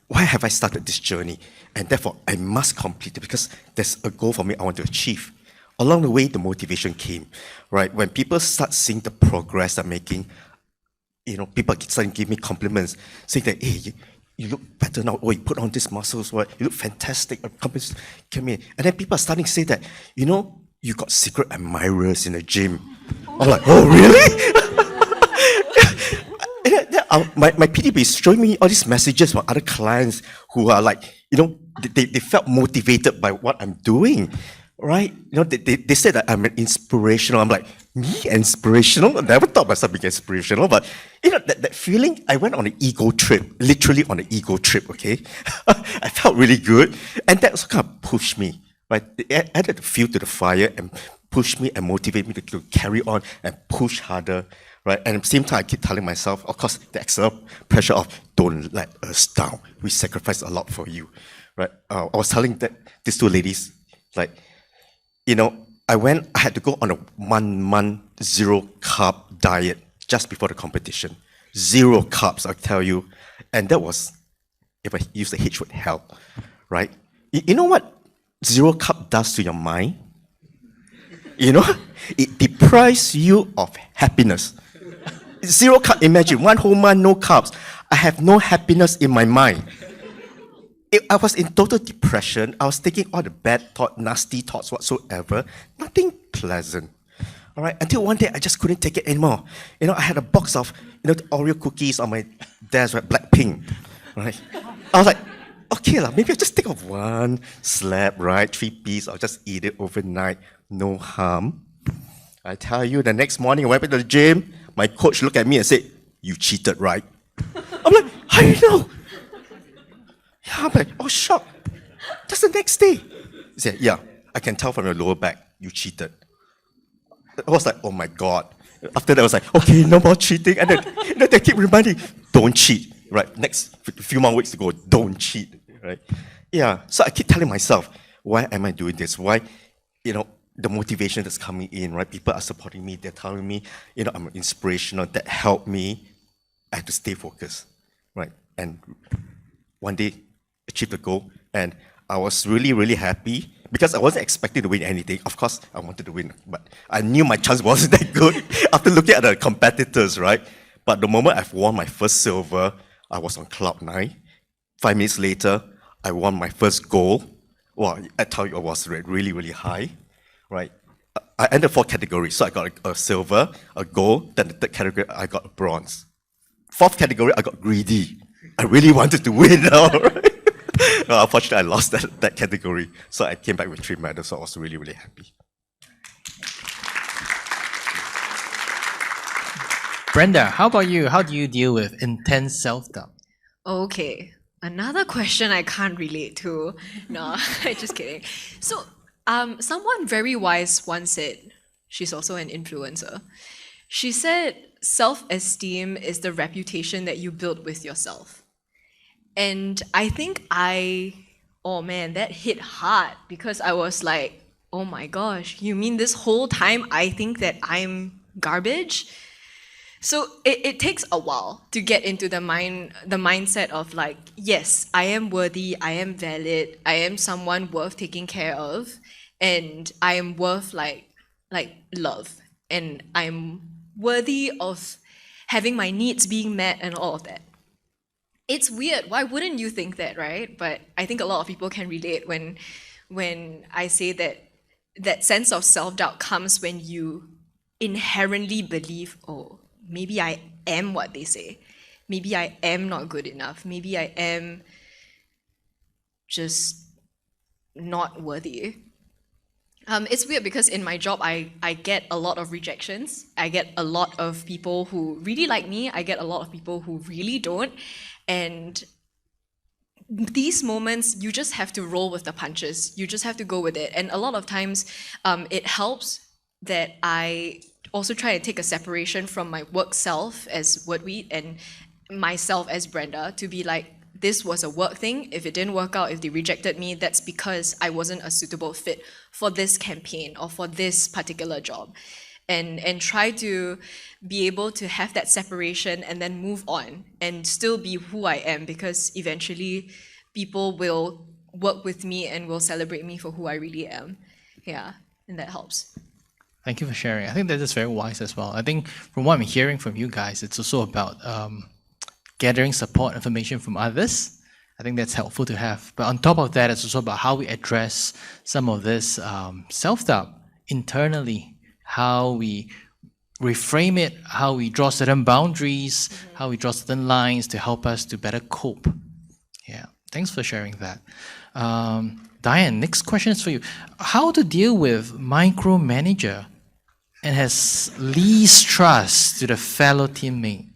Why have I started this journey? And therefore, I must complete it because there's a goal for me I want to achieve. Along the way, the motivation came, right? When people start seeing the progress I'm making, people start giving me compliments, saying that, hey, you look better now. Oh, you put on these muscles, right? You look fantastic. Compliments came in. And then people are starting to say that, you got secret admirers in the gym. I'm like, oh, really? My PDB is showing me all these messages from other clients who are like, they felt motivated by what I'm doing, right? They said that I'm an inspirational. I'm like, me inspirational? I never thought myself being inspirational, but that feeling, I went on an ego trip, literally on an ego trip, okay? I felt really good, and that also kind of pushed me, right? It added the fuel to the fire and pushed me and motivated me to carry on and push harder. Right? And at the same time, I keep telling myself, of course, the external pressure of don't let us down. We sacrifice a lot for you. Right? I was telling these two ladies, like, I had to go on a 1-month zero carb diet just before the competition. Zero carbs, I tell you. And that was, if I use the H word, hell, right? You know what zero carb does to your mind? You know, it deprives you of happiness. Zero carb, imagine, 1 whole month, no carbs. I have no happiness in my mind. I was in total depression. I was thinking all the bad thoughts, nasty thoughts whatsoever. Nothing pleasant. All right, until one day I just couldn't take it anymore. You know, I had a box of, the Oreo cookies on my desk, right, Blackpink, right? I was like, okay, maybe I just take off one slab, right, 3 pieces, I'll just eat it overnight, no harm. I tell you, the next morning I went back to the gym, my coach looked at me and said, you cheated, right? I'm like, how do you know? Yeah, I'm like, oh, shock. Just the next day. He said, yeah, I can tell from your lower back, you cheated. I was like, oh my God. After that, I was like, okay, no more cheating. And then they keep reminding, don't cheat. Right, next few more weeks to go, don't cheat. Right? Yeah, so I keep telling myself, why am I doing this? Why, the motivation that's coming in, right? People are supporting me, they're telling me, I'm inspirational, that helped me. I have to stay focused, right? And one day, achieved the goal, and I was really, really happy because I wasn't expecting to win anything. Of course, I wanted to win, but I knew my chance wasn't that good after looking at the competitors, right? But the moment I've won my first silver, I was on cloud 9. 5 minutes later, I won my first gold. Well, I tell you, I was really, really high, right? I entered 4 categories, so I got a silver, a gold, then the 3rd category, I got a bronze. 4th category, I got greedy. I really wanted to win now, right? Unfortunately, I lost that category, so I came back with 3 medals, so I was really, really happy. Brenda, how about you? How do you deal with intense self-doubt? Okay, another question I can't relate to. No, just kidding. So, someone very wise once said, she's also an influencer. She said, self-esteem is the reputation that you build with yourself. And I think oh man, that hit hard because I was like, oh my gosh, you mean this whole time I think that I'm garbage? So it takes a while to get into the mindset of like, yes, I am worthy, I am valid, I am someone worth taking care of, and I am worth like love, and I'm worthy of having my needs being met and all of that. It's weird. Why wouldn't you think that, right? But I think a lot of people can relate when I say that sense of self-doubt comes when you inherently believe, oh, maybe I am what they say. Maybe I am not good enough. Maybe I am just not worthy. It's weird because in my job, I get a lot of rejections. I get a lot of people who really like me. I get a lot of people who really don't. And these moments, you just have to roll with the punches. You just have to go with it. And a lot of times, it helps that I also try to take a separation from my work self as Wordweed and myself as Brenda to be like, this was a work thing. If it didn't work out, if they rejected me, that's because I wasn't a suitable fit for this campaign or for this particular job. And try to be able to have that separation and then move on and still be who I am, because eventually people will work with me and will celebrate me for who I really am. Yeah, and that helps. Thank you for sharing. I think that is very wise as well. I think from what I'm hearing from you guys, it's also about gathering support information from others. I think that's helpful to have. But on top of that, it's also about how we address some of this self-doubt internally, how we reframe it, how we draw certain boundaries, how we draw certain lines to help us to better cope. Yeah, thanks for sharing that. Diane, next question is for you. How to deal with micromanager and has least trust to the fellow teammate?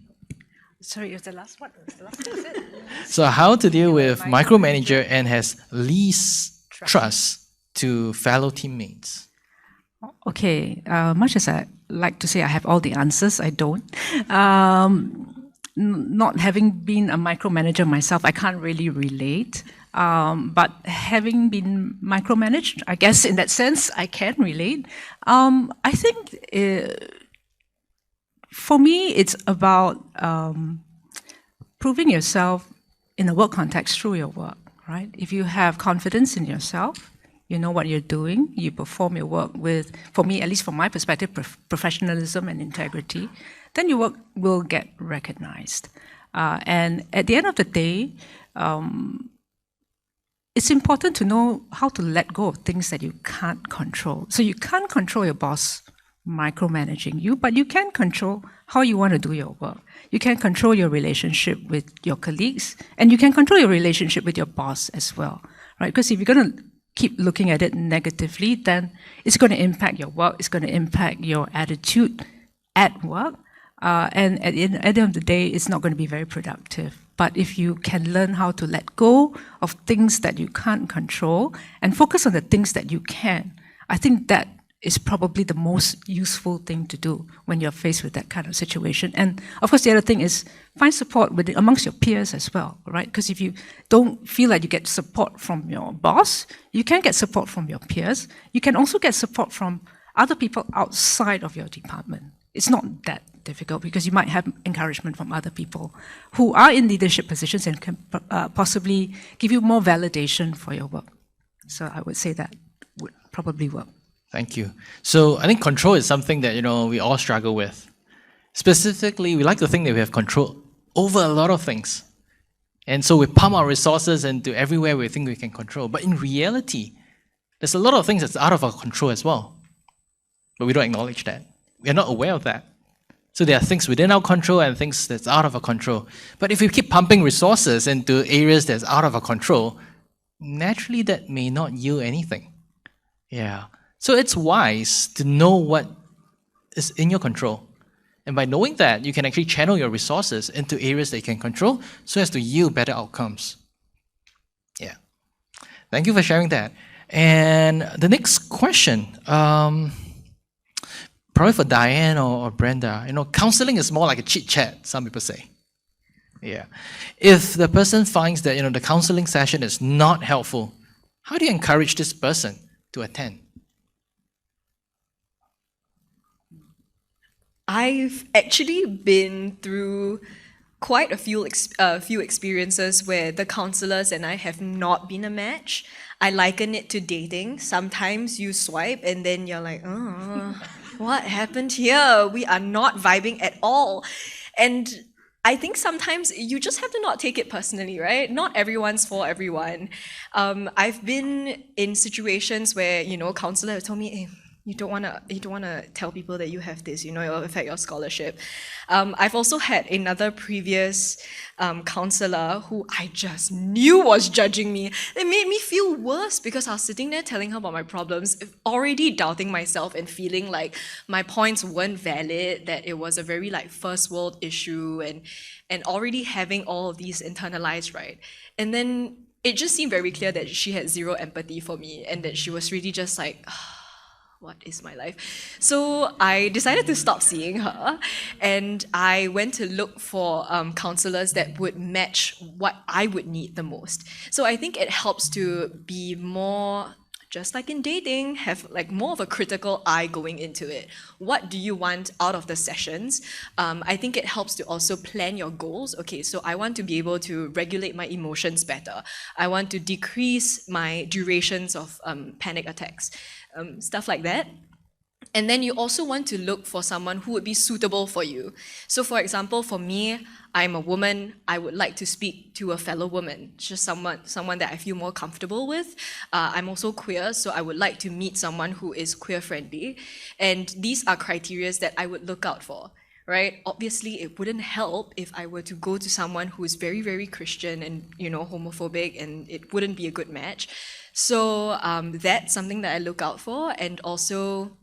Sorry, it was the last one. Is it? So how to deal with micromanager and has least trust to fellow teammates? Okay, much as I like to say I have all the answers, I don't. Not having been a micromanager myself, I can't really relate. But having been micromanaged, I guess in that sense, I can relate. I think for me, it's about proving yourself in a work context through your work, right? If you have confidence in yourself, you know what you're doing, you perform your work with, for me, at least from my perspective, professionalism and integrity, then your work will get recognized. And at the end of the day, it's important to know how to let go of things that you can't control. So you can't control your boss micromanaging you, but you can control how you want to do your work. You can control your relationship with your colleagues, and you can control your relationship with your boss as well, right? Because if you're going to keep looking at it negatively, then it's going to impact your work, it's going to impact your attitude at work, and at the end of the day, it's not going to be very productive. But if you can learn how to let go of things that you can't control and focus on the things that you can, I think that is probably the most useful thing to do when you're faced with that kind of situation. And of course, the other thing is find support amongst your peers as well, right? Because if you don't feel like you get support from your boss, you can get support from your peers. You can also get support from other people outside of your department. It's not that difficult because you might have encouragement from other people who are in leadership positions and can possibly give you more validation for your work. So I would say that would probably work. Thank you. So I think control is something that, we all struggle with. Specifically, we like to think that we have control over a lot of things. And so we pump our resources into everywhere we think we can control. But in reality, there's a lot of things that's out of our control as well. But we don't acknowledge that. We're not aware of that. So there are things within our control and things that's out of our control. But if we keep pumping resources into areas that's out of our control, naturally that may not yield anything. Yeah. So it's wise to know what is in your control. And by knowing that, you can actually channel your resources into areas that you can control so as to yield better outcomes. Yeah. Thank you for sharing that. And the next question, probably for Diane or Brenda, counseling is more like a chit-chat, some people say. Yeah. If the person finds that, the counseling session is not helpful, how do you encourage this person to attend? I've actually been through quite a few experiences where the counselors and I have not been a match. I liken it to dating. Sometimes you swipe and then you're like, oh, what happened here? We are not vibing at all. And I think sometimes you just have to not take it personally, right? Not everyone's for everyone. I've been in situations where, counselor told me, hey, you don't want to tell people that you have this, it'll affect your scholarship. I've also had another previous counselor who I just knew was judging me. It made me feel worse because I was sitting there telling her about my problems, already doubting myself and feeling like my points weren't valid, that it was a very first world issue, and already having all of these internalized, right? And then it just seemed very clear that she had zero empathy for me and that she was really just like, what is my life? So I decided to stop seeing her, and I went to look for counselors that would match what I would need the most. So I think it helps to be more, just like in dating, have more of a critical eye going into it. What do you want out of the sessions? I think it helps to also plan your goals. Okay, so I want to be able to regulate my emotions better. I want to decrease my durations of panic attacks. Stuff like that. And then you also want to look for someone who would be suitable for you. So for example, for me, I'm a woman, I would like to speak to a fellow woman, just someone that I feel more comfortable with. I'm also queer, so I would like to meet someone who is queer friendly. And these are criteria that I would look out for. Right? Obviously, it wouldn't help if I were to go to someone who is very, very Christian and, homophobic, and it wouldn't be a good match. So that's something that I look out for. And also,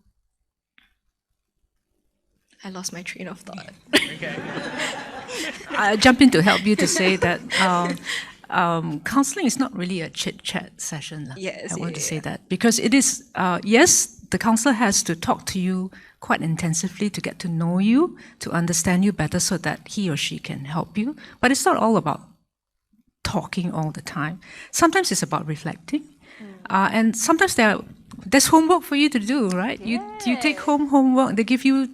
I lost my train of thought. Okay. I'll jump in to help you to say that counseling is not really a chit-chat session. Yes, I want to say that. Because it is, yes, the counselor has to talk to you quite intensively to get to know you, to understand you better so that he or she can help you. But it's not all about talking all the time. Sometimes it's about reflecting. And sometimes there are there's homework for you to do, right? You take home homework. They give you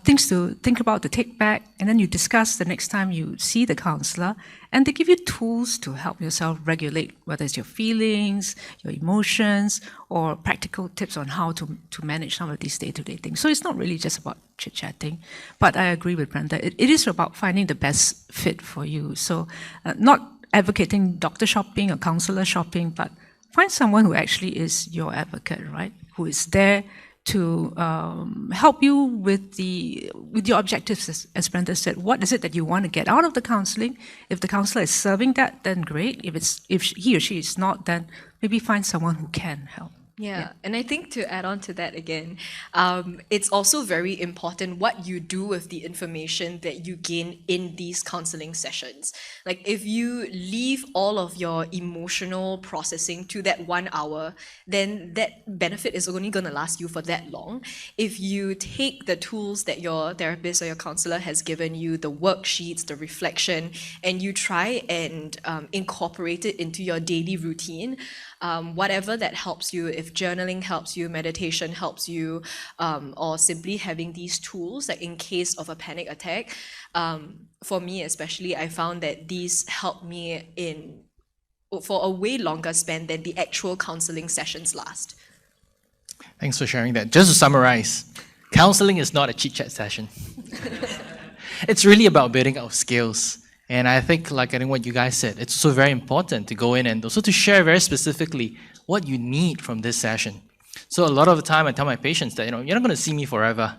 things to think about, to take back, and then you discuss the next time you see the counselor. And they give you tools to help yourself regulate, whether it's your feelings, your emotions, or practical tips on how to manage some of these day-to-day things. So it's not really just about chit-chatting. But I agree with Brenda. It is about finding the best fit for you. So not advocating doctor shopping or counselor shopping, but find someone who actually is your advocate, right? Who is there to help you with your objectives, as Brenda said. What is it that you want to get out of the counseling? If the counselor is serving that, then great. If he or she is not, then maybe find someone who can help. Yeah, and I think to add on to that again, it's also very important what you do with the information that you gain in these counseling sessions. Like if you leave all of your emotional processing to that 1 hour, then that benefit is only going to last you for that long. If you take the tools that your therapist or your counselor has given you, the worksheets, the reflection, and you try and incorporate it into your daily routine, whatever that helps you, if journaling helps you, meditation helps you, or simply having these tools, like in case of a panic attack, for me especially, I found that these help me for a way longer span than the actual counseling sessions last. Thanks for sharing that. Just to summarize, counseling is not a chit-chat session. It's really about building our skills. And I think, like I think what you guys said, it's also very important to go in and also to share very specifically what you need from this session. So a lot of the time I tell my patients that, you're not going to see me forever.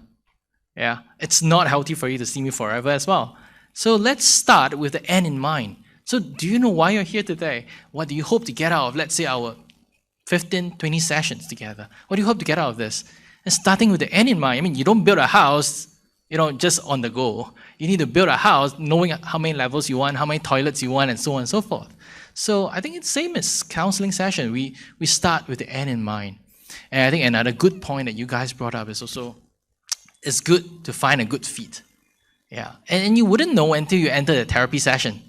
Yeah, it's not healthy for you to see me forever as well. So let's start with the end in mind. So do you know why you're here today? What do you hope to get out of, let's say, our 15, 20 sessions together? What do you hope to get out of this? And starting with the end in mind, I mean, you don't build a house, just on the go. You need to build a house knowing how many levels you want, how many toilets you want, and so on and so forth. So I think it's same as counseling session. We start with the end in mind. And I think another good point that you guys brought up is also, it's good to find a good fit. Yeah, and you wouldn't know until you enter the therapy session.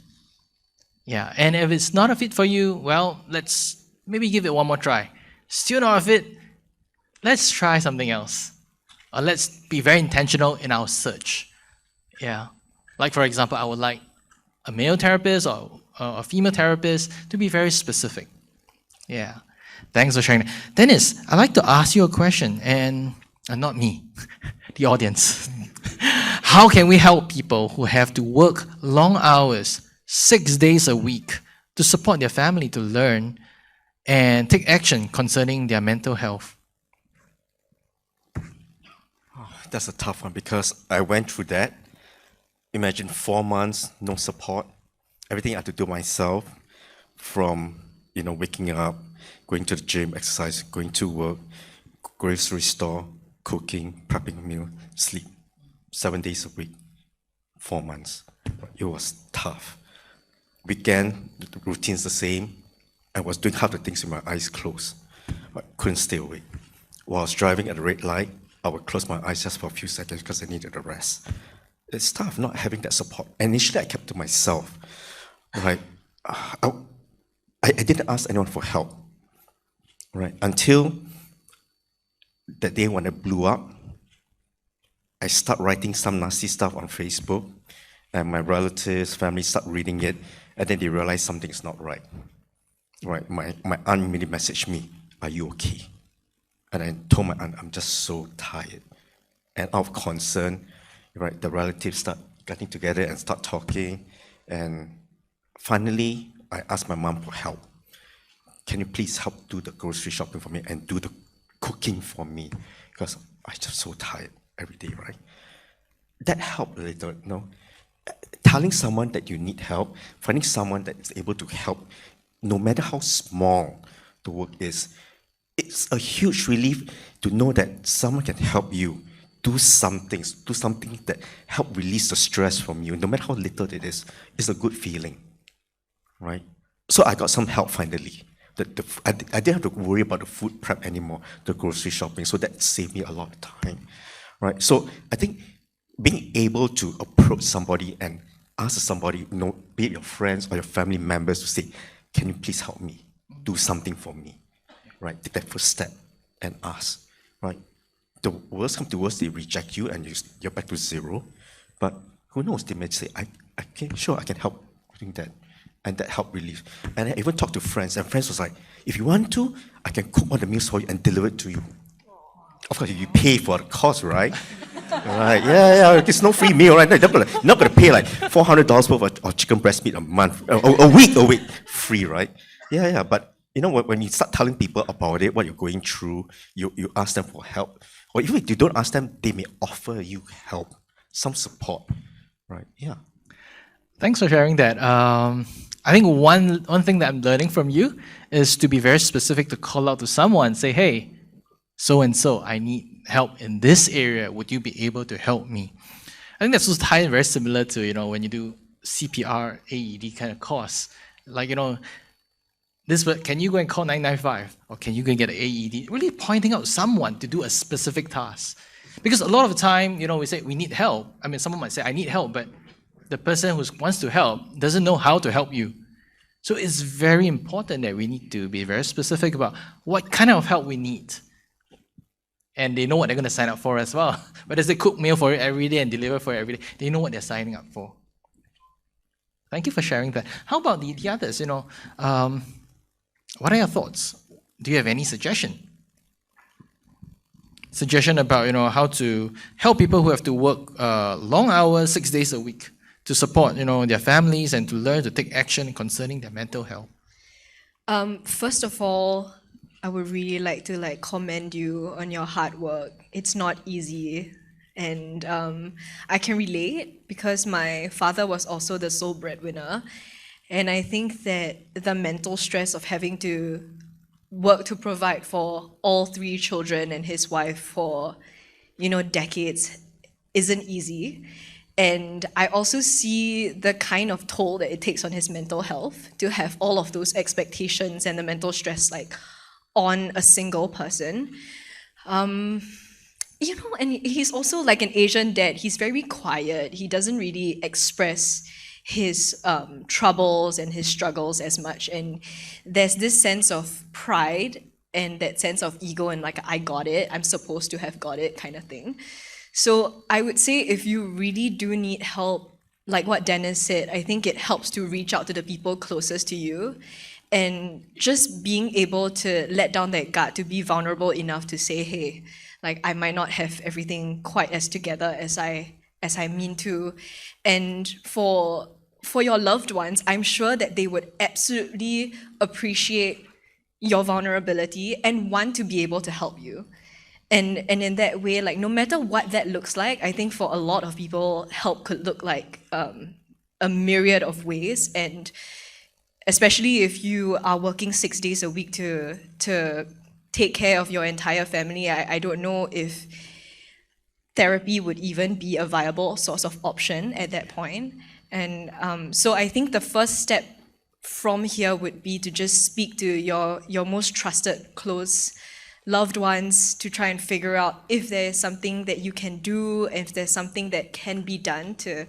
Yeah, and if it's not a fit for you, well, let's maybe give it one more try. Still not a fit, let's try something else. Or let's be very intentional in our search. Yeah, like for example, I would like a male therapist or a female therapist to be very specific. Yeah, thanks for sharing. Dennis, I'd like to ask you a question, and not me, the audience. How can we help people who have to work long hours, 6 days a week, to support their family to learn and take action concerning their mental health? That's a tough one because I went through that. Imagine 4 months, no support. Everything I had to do myself, from waking up, going to the gym, exercise, going to work, grocery store, cooking, prepping meal, sleep, 7 days a week, 4 months. It was tough. Weekend, the routine's the same. I was doing half the things with my eyes closed, but couldn't stay awake. While I was driving at the red light, I would close my eyes just for a few seconds because I needed a rest. It's tough not having that support. Initially, I kept to myself. Right? I didn't ask anyone for help. Right? Until that day when I blew up, I started writing some nasty stuff on Facebook, and my relatives, family start reading it, and then they realize something's not right. Right? My aunt immediately messaged me, "Are you okay?" And I told my aunt, "I'm just so tired." And out of concern, right, the relatives start getting together and start talking. And finally, I asked my mom for help. "Can you please help do the grocery shopping for me and do the cooking for me? Because I'm just so tired every day," right? That helped a little, Telling someone that you need help, finding someone that is able to help, no matter how small the work is, it's a huge relief to know that someone can help you do something that help release the stress from you, no matter how little it is. It's a good feeling, right? So I got some help finally. I didn't have to worry about the food prep anymore, the grocery shopping, so that saved me a lot of time, right? So I think being able to approach somebody and ask somebody, be it your friends or your family members, to say, "Can you please help me? Do something for me." right? Take that first step and ask, right? The worst come to worst, they reject you and you're back to zero. But who knows, they may say, I can, sure, I can help doing that. And that helped relief. And I even talked to friends, and friends was like, if you want to, I can cook all the meals for you and deliver it to you. Of course, if you pay for the cost, right? Right, yeah, it's no free meal, right? No, you're not gonna pay like $400 worth of chicken breast meat a month, a week, free, right? Yeah, but you know what, when you start telling people about it, what you're going through, you ask them for help. Or even if you don't ask them, they may offer you help, some support, right? Yeah. Thanks for sharing that. I think one thing that I'm learning from you is to be very specific, to call out to someone, say, hey, so and so, I need help in this area. Would you be able to help me? I think that's also tied very similar to, you know, when you do CPR, AED kind of course. Like, you know, can you go and call 995? Or can you go and get an AED? Really pointing out someone to do a specific task. Because a lot of the time, you know, we say we need help. I mean, someone might say, I need help, but the person who wants to help doesn't know how to help you. So it's very important that we need to be very specific about what kind of help we need. And they know what they're going to sign up for as well. Whether they cook meal for it every day and deliver for it every day, they know what they're signing up for. Thank you for sharing that. How about the others? You know, what are your thoughts? Do you have any suggestion about, you know, how to help people who have to work long hours, 6 days a week, to support, you know, their families and to learn to take action concerning their mental health? First of all, I would really like to commend you on your hard work. It's not easy, and I can relate because my father was also the sole breadwinner, and I think that the mental stress of having to work to provide for all 3 children and his wife for, you know, decades isn't easy. And I also see the kind of toll that it takes on his mental health to have all of those expectations and the mental stress on a single person. You know, and he's also like an Asian dad. He's very quiet. He doesn't really express his troubles and his struggles as much. And there's this sense of pride and that sense of ego and I got it, I'm supposed to have got it kind of thing. So I would say if you really do need help, like what Dennis said, I think it helps to reach out to the people closest to you and just being able to let down that guard, to be vulnerable enough to say, hey, I might not have everything quite as together as I mean to. And for your loved ones, I'm sure that they would absolutely appreciate your vulnerability and want to be able to help you. And in that way, no matter what that looks like, I think for a lot of people, help could look like a myriad of ways. And especially if you are working 6 days a week to take care of your entire family, I don't know if therapy would even be a viable source of option at that point. And so I think the first step from here would be to just speak to your most trusted, close loved ones to try and figure out if there's something that you can do, if there's something that can be done to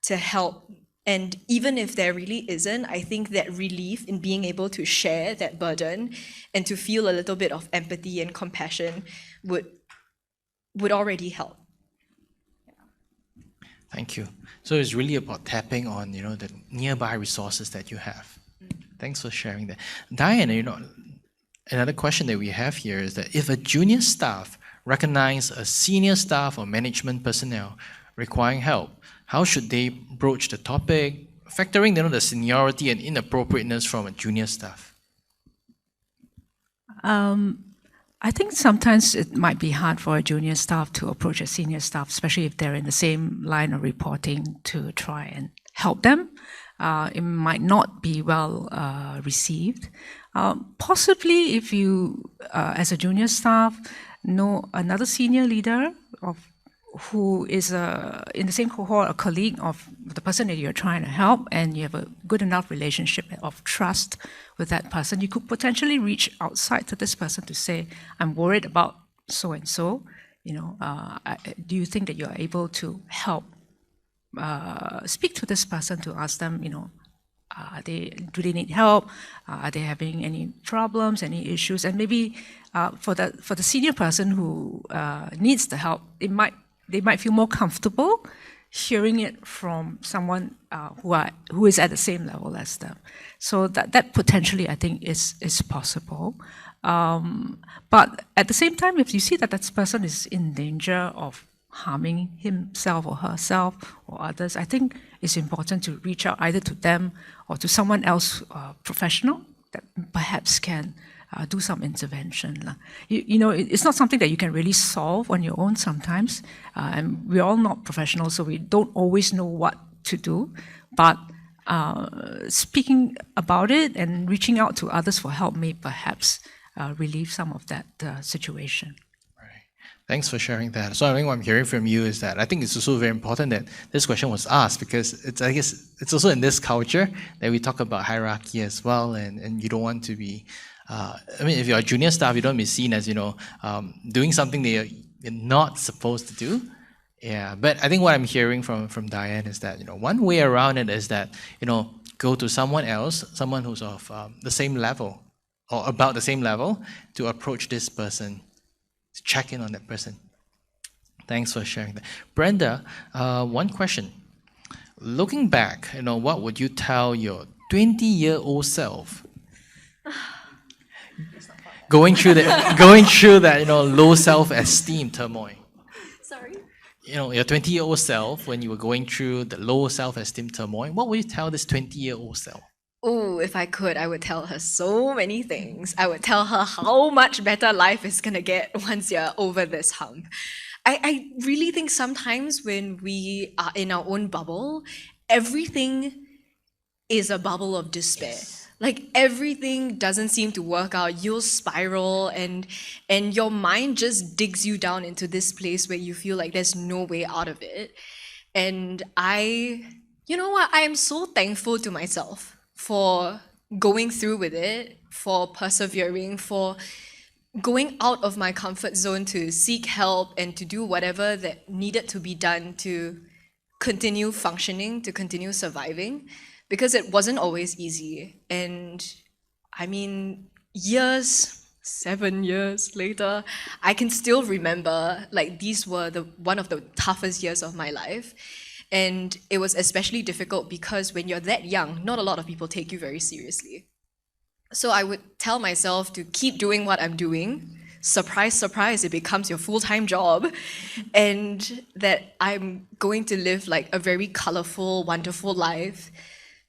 help. And even if there really isn't, I think that relief in being able to share that burden and to feel a little bit of empathy and compassion would already help. Thank you. So it's really about tapping on, the nearby resources that you have. Thanks for sharing that. Diane, another question that we have here is that if a junior staff recognize a senior staff or management personnel requiring help, how should they broach the topic, factoring the seniority and inappropriateness from a junior staff? I think sometimes it might be hard for a junior staff to approach a senior staff, especially if they're in the same line of reporting, to try and help them. It might not be well received. Possibly if you, as a junior staff, know another senior leader who is in the same cohort, a colleague of the person that you're trying to help, and you have a good enough relationship of trust with that person, you could potentially reach outside to this person to say, I'm worried about so-and-so, do you think that you're able to help speak to this person to ask them, Do they need help? Are they having any problems, any issues? And maybe for the senior person who needs the help, they might feel more comfortable hearing it from someone who is at the same level as them. So that potentially, I think, is possible. But at the same time, if you see that that person is in danger of harming himself or herself or others, I think it's important to reach out either to them or to someone else professional that perhaps can do some intervention. You know, it's not something that you can really solve on your own sometimes. And we're all not professionals, so we don't always know what to do. But speaking about it and reaching out to others for help may perhaps relieve some of that situation. Thanks for sharing that. So I think what I'm hearing from you is that I think it's also very important that this question was asked, because I guess it's also in this culture that we talk about hierarchy as well, and you don't want to be, I mean, if you're a junior staff, you don't be seen as, doing something that you're not supposed to do. Yeah, but I think what I'm hearing from Diane is that, one way around it is that, go to someone else, someone who's of the same level or about the same level, to approach this person, to check in on that person. Thanks for sharing that. Brenda, one question. Looking back, what would you tell your 20-year-old self? Going through that, low self-esteem turmoil. Sorry? Your 20-year-old self, when you were going through the low self-esteem turmoil, what would you tell this 20-year-old self? Oh, if I could, I would tell her so many things. I would tell her how much better life is gonna get once you're over this hump. I really think sometimes when we are in our own bubble, everything is a bubble of despair. Yes. Like everything doesn't seem to work out. You'll spiral and your mind just digs you down into this place where you feel like there's no way out of it. And you know what? I am so thankful to myself for going through with it, for persevering, for going out of my comfort zone to seek help and to do whatever that needed to be done to continue functioning, to continue surviving, because it wasn't always easy. And I mean, 7 years later, I can still remember, like, these were one of the toughest years of my life. And it was especially difficult because when you're that young, not a lot of people take you very seriously. So I would tell myself to keep doing what I'm doing. Surprise, surprise, it becomes your full-time job. And that I'm going to live like a very colorful, wonderful life.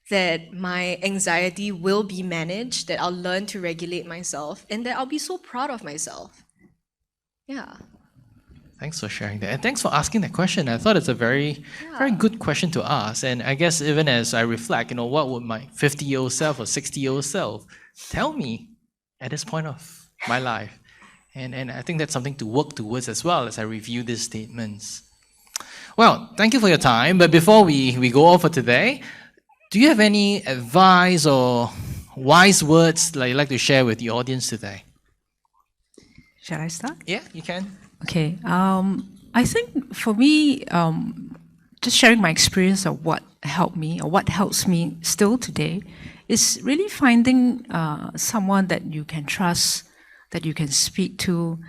That my anxiety will be managed, that I'll learn to regulate myself, and that I'll be so proud of myself. Yeah. Thanks for sharing that. And thanks for asking that question. I thought it's a very good question to ask. And I guess even as I reflect, what would my 50-year-old self or 60-year-old self tell me at this point of my life? And I think that's something to work towards as well as I review these statements. Well, thank you for your time. But before we go off for today, do you have any advice or wise words that you'd like to share with the audience today? Shall I start? Yeah, you can. Okay. I think for me, just sharing my experience of what helped me or what helps me still today is really finding someone that you can trust, that you can speak to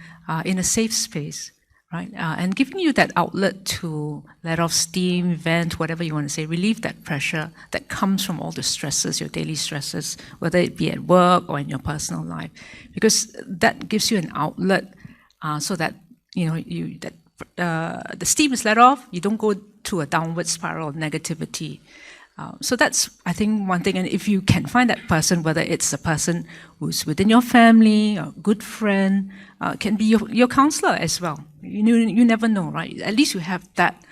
in a safe space, right? And giving you that outlet to let off steam, vent, whatever you want to say, relieve that pressure that comes from all the stresses, your daily stresses, whether it be at work or in your personal life, because that gives you an outlet so that the steam is let off, you don't go to a downward spiral of negativity. So that's, I think, one thing. And if you can find that person, whether it's a person who's within your family, a good friend, can be your counselor as well. You never know, right? At least you have that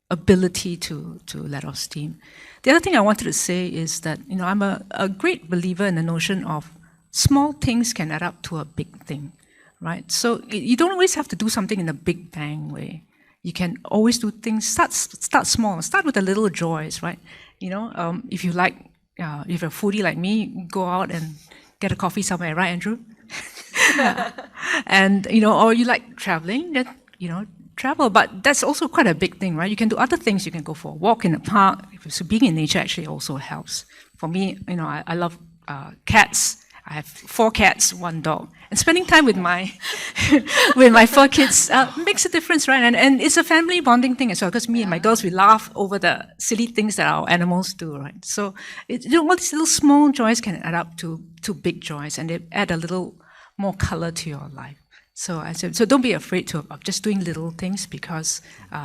ability to let off steam. The other thing I wanted to say is that, I'm a great believer in the notion of small things can add up to a big thing, right? So you don't always have to do something in a big bang way. You can always do things, start small, start with the little joys, right? If you like, if you're a foodie like me, go out and get a coffee somewhere, right, Andrew? And, or you like traveling, then, travel, but that's also quite a big thing, right? You can do other things. You can go for a walk in the park. So being in nature actually also helps. For me, I love cats. I have 4 cats, 1 dog, and spending time with my with my 4 kids makes a difference, right? And it's a family bonding thing as well. Because me and my girls, we laugh over the silly things that our animals do, right? So all these little small joys can add up to big joys, and they add a little more color to your life. So I said, so don't be afraid of just doing little things, because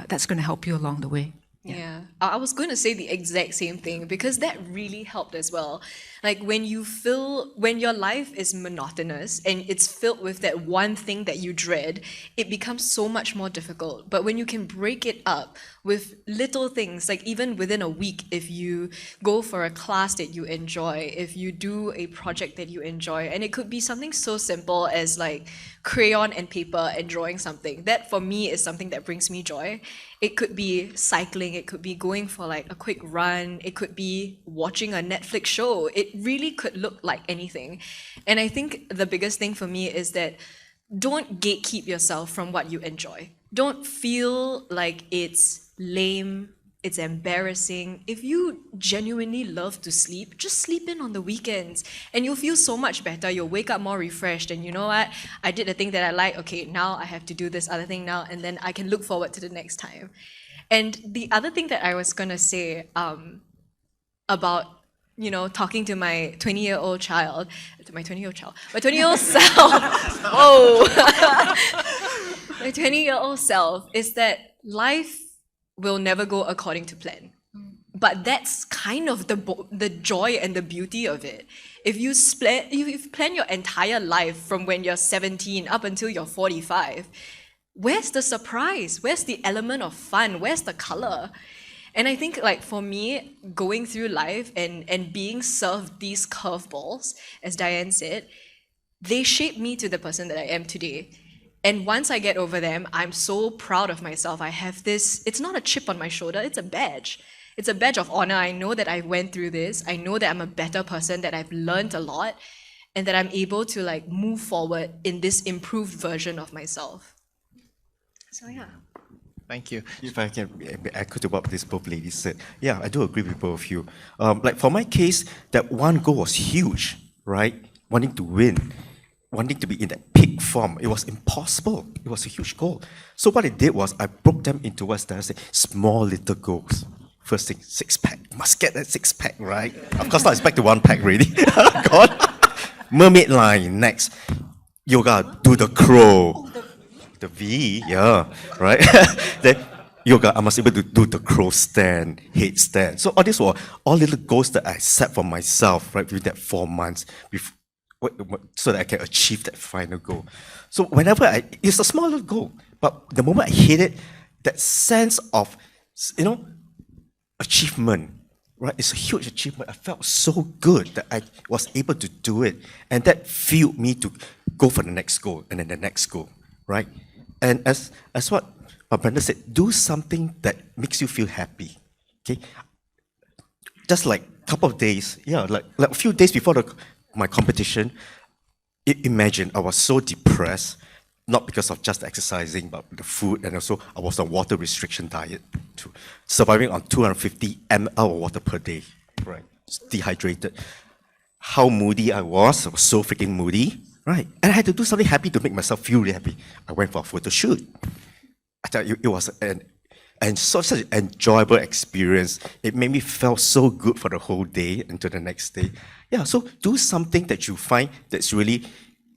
that's going to help you along the way. Yeah, I was going to say the exact same thing, because that really helped as well. Like when your life is monotonous and it's filled with that one thing that you dread, it becomes so much more difficult. But when you can break it up with little things, like even within a week, if you go for a class that you enjoy, if you do a project that you enjoy, and it could be something so simple as like crayon and paper and drawing something. That for me is something that brings me joy. It could be cycling, it could be going for like a quick run, it could be watching a Netflix show. It really could look like anything. And I think the biggest thing for me is that don't gatekeep yourself from what you enjoy. Don't feel like it's lame, it's embarrassing. If you genuinely love to sleep, just sleep in on the weekends and you'll feel so much better. You'll wake up more refreshed and you know what? I did the thing that I like. Okay, now I have to do this other thing now, and then I can look forward to the next time. And the other thing that I was gonna say about talking to my 20-year-old child, my 20-year-old self, my 20-year-old self is that life will never go according to plan. But that's kind of the joy and the beauty of it. If you plan your entire life from when you're 17 up until you're 45, where's the surprise? Where's the element of fun? Where's the color? And I think like for me, going through life and being served these curveballs, as Diane said, they shape me to the person that I am today. And once I get over them, I'm so proud of myself. I have this, it's not a chip on my shoulder, it's a badge. It's a badge of honor. I know that I went through this. I know that I'm a better person, that I've learned a lot, and that I'm able to like move forward in this improved version of myself. So yeah. Thank you. If I can echo to what both ladies said, yeah, I do agree with both of you. Like for my case, that one goal was huge, right? Wanting to win, wanting to be in that peak form. It was impossible. It was a huge goal. So what I did was I broke them into what's that I say, small little goals. First thing, 6-pack. Must get that 6-pack, right? Of course not, it's back to 1-pack already. God. Mermaid line, next. Yoga, do the crow. The V, yeah, right? Then yoga, I must be able to do the crow stand, head stand. So all these were all little goals that I set for myself, right, within that 4 months, so that I can achieve that final goal. So whenever it's a small little goal, but the moment I hit it, that sense of, achievement, right? It's a huge achievement. I felt so good that I was able to do it, and that fueled me to go for the next goal and then the next goal, right? And as what Brenda said, do something that makes you feel happy. Okay, just like a couple of days, like a few days before my competition, imagine I was so depressed, not because of just exercising, but the food, and also I was on water restriction diet too, surviving on 250 ml of water per day, right? Dehydrated. How moody I was so freaking moody. Right, and I had to do something happy to make myself feel really happy. I went for a photo shoot. I tell you, it was such an enjoyable experience. It made me feel so good for the whole day until the next day. Yeah, so do something that you find that's really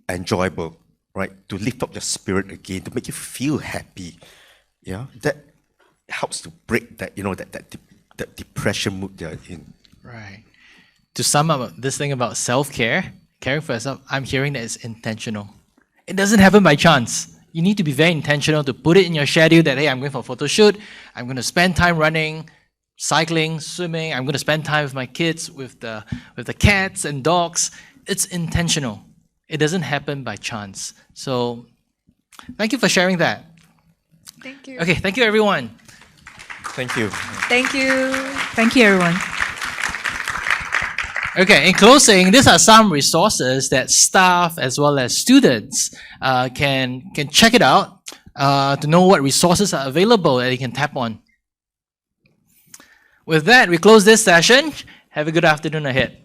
enjoyable, right? To lift up your spirit again, to make you feel happy. Yeah, that helps to break that, that depression mood they're in. Right. To sum up this thing about self-care, caring for yourself, I'm hearing that it's intentional. It doesn't happen by chance. You need to be very intentional to put it in your schedule that, hey, I'm going for a photo shoot, I'm going to spend time running, cycling, swimming, I'm going to spend time with my kids, with the cats and dogs. It's intentional. It doesn't happen by chance. So thank you for sharing that. Thank you. Okay, thank you everyone. Thank you. Thank you. Thank you, everyone. Okay, in closing, these are some resources that staff as well as students can check it out. to know what resources are available that they can tap on. With that, we close this session. Have a good afternoon ahead.